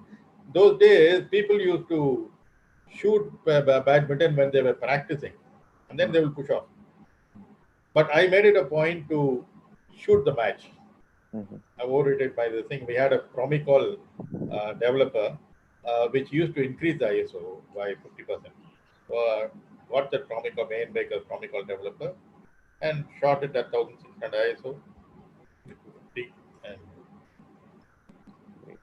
those days people used to shoot badminton when they were practicing, and then they will push off. But I made it a point to shoot the match. Mm-hmm. I awarded it by the thing. We had a Promicol developer which used to increase the ISO by 50%. So got that Promicol main breaker Promicol developer and shot it at 1600 ISO. And Great.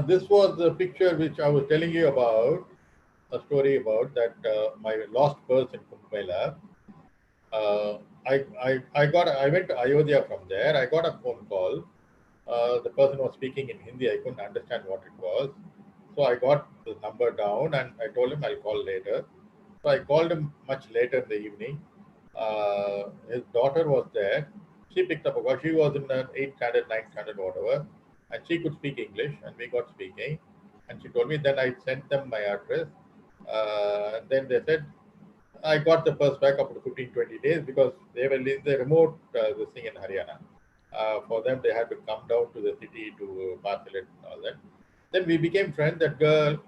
this was the picture which I was telling you about, a story about that my lost purse in Kumbh Mela. I went to Ayodhya from there. I got a phone call. The person was speaking in Hindi. I couldn't understand what it was. So I got the number down and I told him I'll call later. So I called him much later in the evening. His daughter was there. She picked up a call. She was in an 8th standard, 9th standard, whatever. And she could speak English and we got speaking. And she told me, then I sent them my address. Then they said, I got the purse back after 15, 20 days because they were in the remote this thing in Haryana. For them, they had to come down to the city to parcel it and all that. Then we became friends. That girl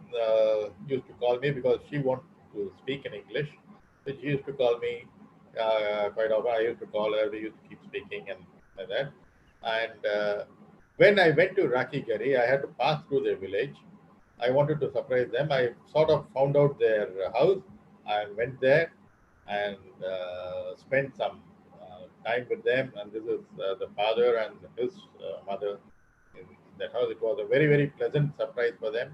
used to call me because she wanted to speak in English. which he used to call me quite often. I used to call her. We used to keep speaking and like that. And when I went to Rakigari, I had to pass through their village. I wanted to surprise them. I sort of found out their house and went there and spent some time with them. And this is the father and his mother in that house. It was a very, very pleasant surprise for them.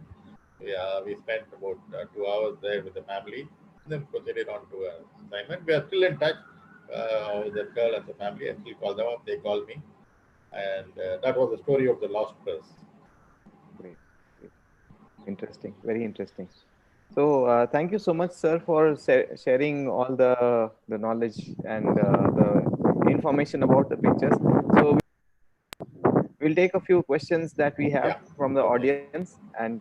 We spent about 2 hours there with the family, and then proceeded on to an assignment. We are still in touch with that girl and the family. I still call them up. They call me, and that was the story of the lost purse. Great. Great. Interesting. Very interesting. So thank you so much, sir, for sharing all the knowledge and the information about the pictures. So we'll take a few questions that we have Yeah. from the Okay. audience, and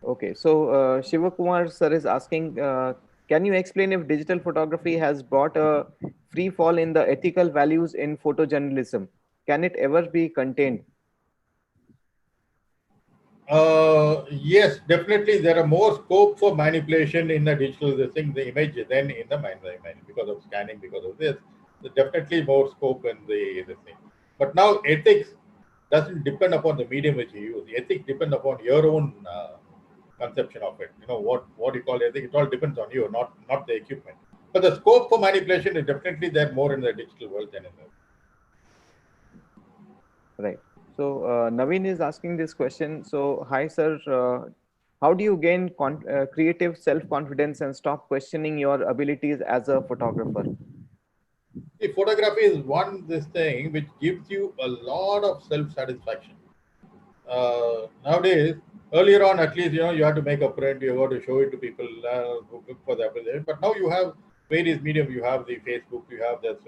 okay. So Shiva Kumar sir is asking, can you explain if digital photography has brought a free fall in the ethical values in photojournalism? Can it ever be contained? Yes, definitely. There are more scope for manipulation in the digital thing, the image than in the image because of scanning, because of this. There's definitely more scope in the thing. But now ethics doesn't depend upon the medium which you use. Ethics depend upon your own conception of it. You know what you call ethics. It all depends on you, not the equipment. But the scope for manipulation is definitely there more in the digital world than in the. Right. So Naveen is asking this question. So hi sir, how do you gain creative self-confidence and stop questioning your abilities as a photographer? See, photography is one this thing which gives you a lot of self satisfaction. Nowadays, earlier on, at least you had to make a print, you got to show it to people who look for the appreciation. But now you have various medium. You have the Facebook, you have the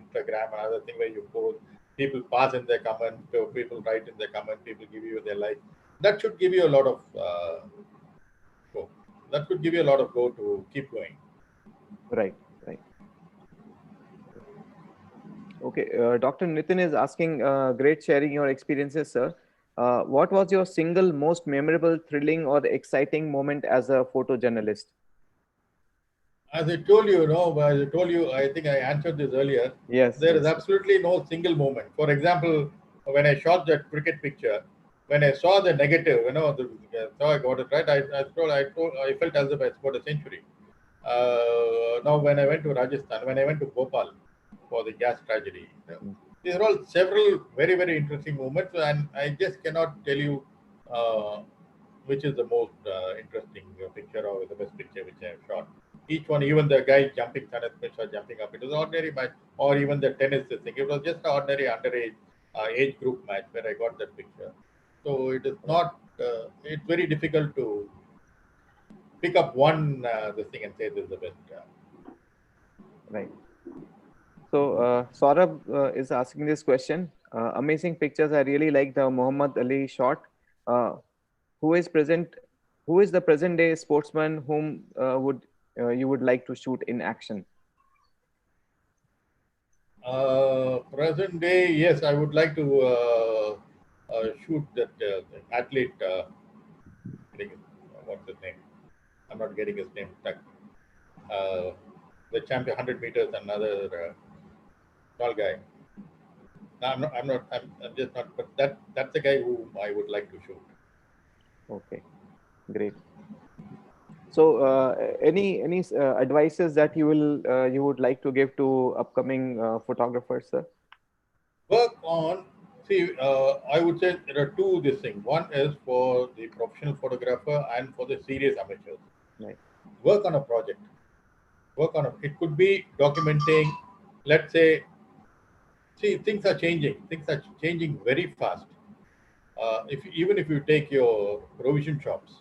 Instagram, and other thing where you post. People pass in their comment, people write in their comment, people give you their like. That should give you a lot of go. That could give you a lot of go to keep going. Right. Right. Okay. Dr. Nitin is asking, great sharing your experiences, sir. What was your single most memorable, thrilling, or exciting moment as a photojournalist? As I told you, as I told you, I think I answered this earlier. Yes. There is Yes. absolutely no single moment. For example, when I shot that cricket picture, when I saw the negative, so I got it right. I felt as if I scored a century. Now, when I went to Rajasthan, when I went to Bhopal for the gas tragedy, Mm. these are all several very, very interesting moments, and I just cannot tell you uh, which is the most interesting picture or the best picture which I have shot. Each one, even the guy jumping, Smith jumping up, it was ordinary match, or even the tennis thing. It was just an ordinary underage age group match where I got that picture. So it is Right. not. It's very difficult to pick up one this thing and say this is the best. Right. So Saurabh is asking this question. Amazing pictures. I really like the Muhammad Ali shot. Uh, who is present? Who is the present day sportsman whom would you would like to shoot in action? Present day, yes, I would like to shoot that athlete. Getting what's his name? I'm not getting his name. Uh, the champion 100 meters, another tall guy. No, I'm just not. But that's the guy who I would like to shoot. Okay, great. So, any advices that you would like to give to upcoming photographers, sir? Work on. See, I would say there are two. This thing. One is for the professional photographer and for the serious amateurs. Right. Work on a project. Work on a. It could be documenting. Let's say, see, things are changing. Things are changing very fast. If even if you take your provision shops,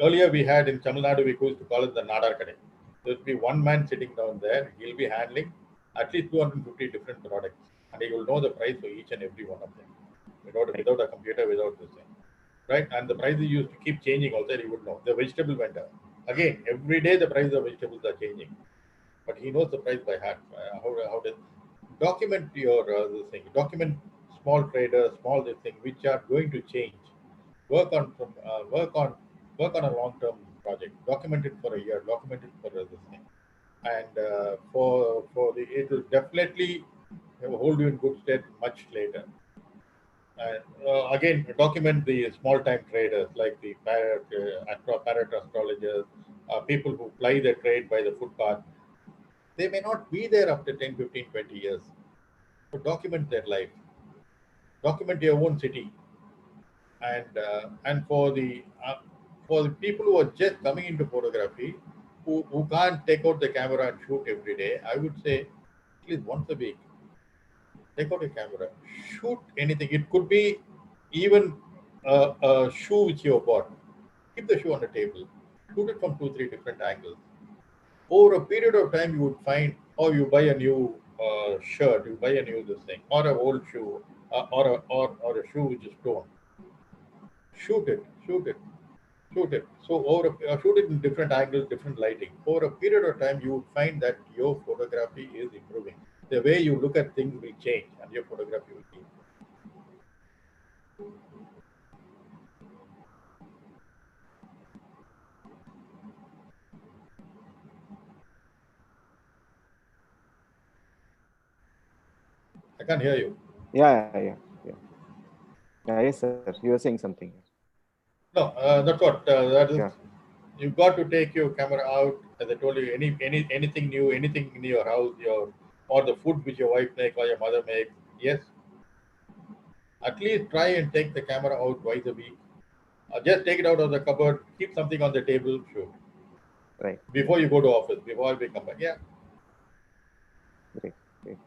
earlier we had in Tamil Nadu, we used to call it the Nadar Kade. There will be one man sitting down there. He'll be handling at least 250 different products, and he will know the price for each and every one of them Right. without a computer, without this thing, right? And the prices used to keep changing. Also, he would know the vegetable vendor. Again, every day the price of vegetables are changing, but he knows the price by heart. How does document your this thing? Document small traders, small this thing, which are going to change. Work on some, work on a long-term project. Document it for a year. Document it for this thing, and for the it will definitely hold you in good stead much later. And again, document the small-time traders like the parrot astrologers, people who ply the trade by the footpath. They may not be there after 10, 15, 20 years. So document their life. Document your own city. And for the people who are just coming into photography, who can't take out the camera and shoot every day, I would say at least once a week, take out a camera, shoot anything. It could be even a shoe which you have bought. Keep the shoe on the table. Shoot it from 2, 3 different angles. Over a period of time, you would find, or you buy a new shirt, you buy a new this thing, or an old shoe, or a shoe which is torn. Shoot it, shoot it, shoot it. So shoot it in different angles, different lighting. Over a period of time, you would find that your photography is improving. The way you look at things will change, and your photography will change. I can't hear you. Yeah, yes, sir. You were saying something. No, that's what that is. Yeah. You've got to take your camera out. As I told you, anything new, anything in your house, or the food which your wife make or your mother make. Yes, at least try and take the camera out twice a week. Just take it out of the cupboard, keep something on the table, shoot. Right. Before you go to office, before we come back. Yeah. Great. Great.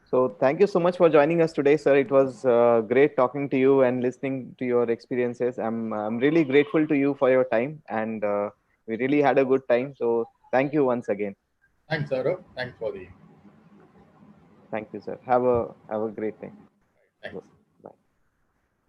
So thank you so much for joining us today, sir. It was great talking to you and listening to your experiences. I'm really grateful to you for your time, and we really had a good time. So thank you once again. Thanks, Saurav. Thanks for the. Thank you, sir. Have a great day. Thanks.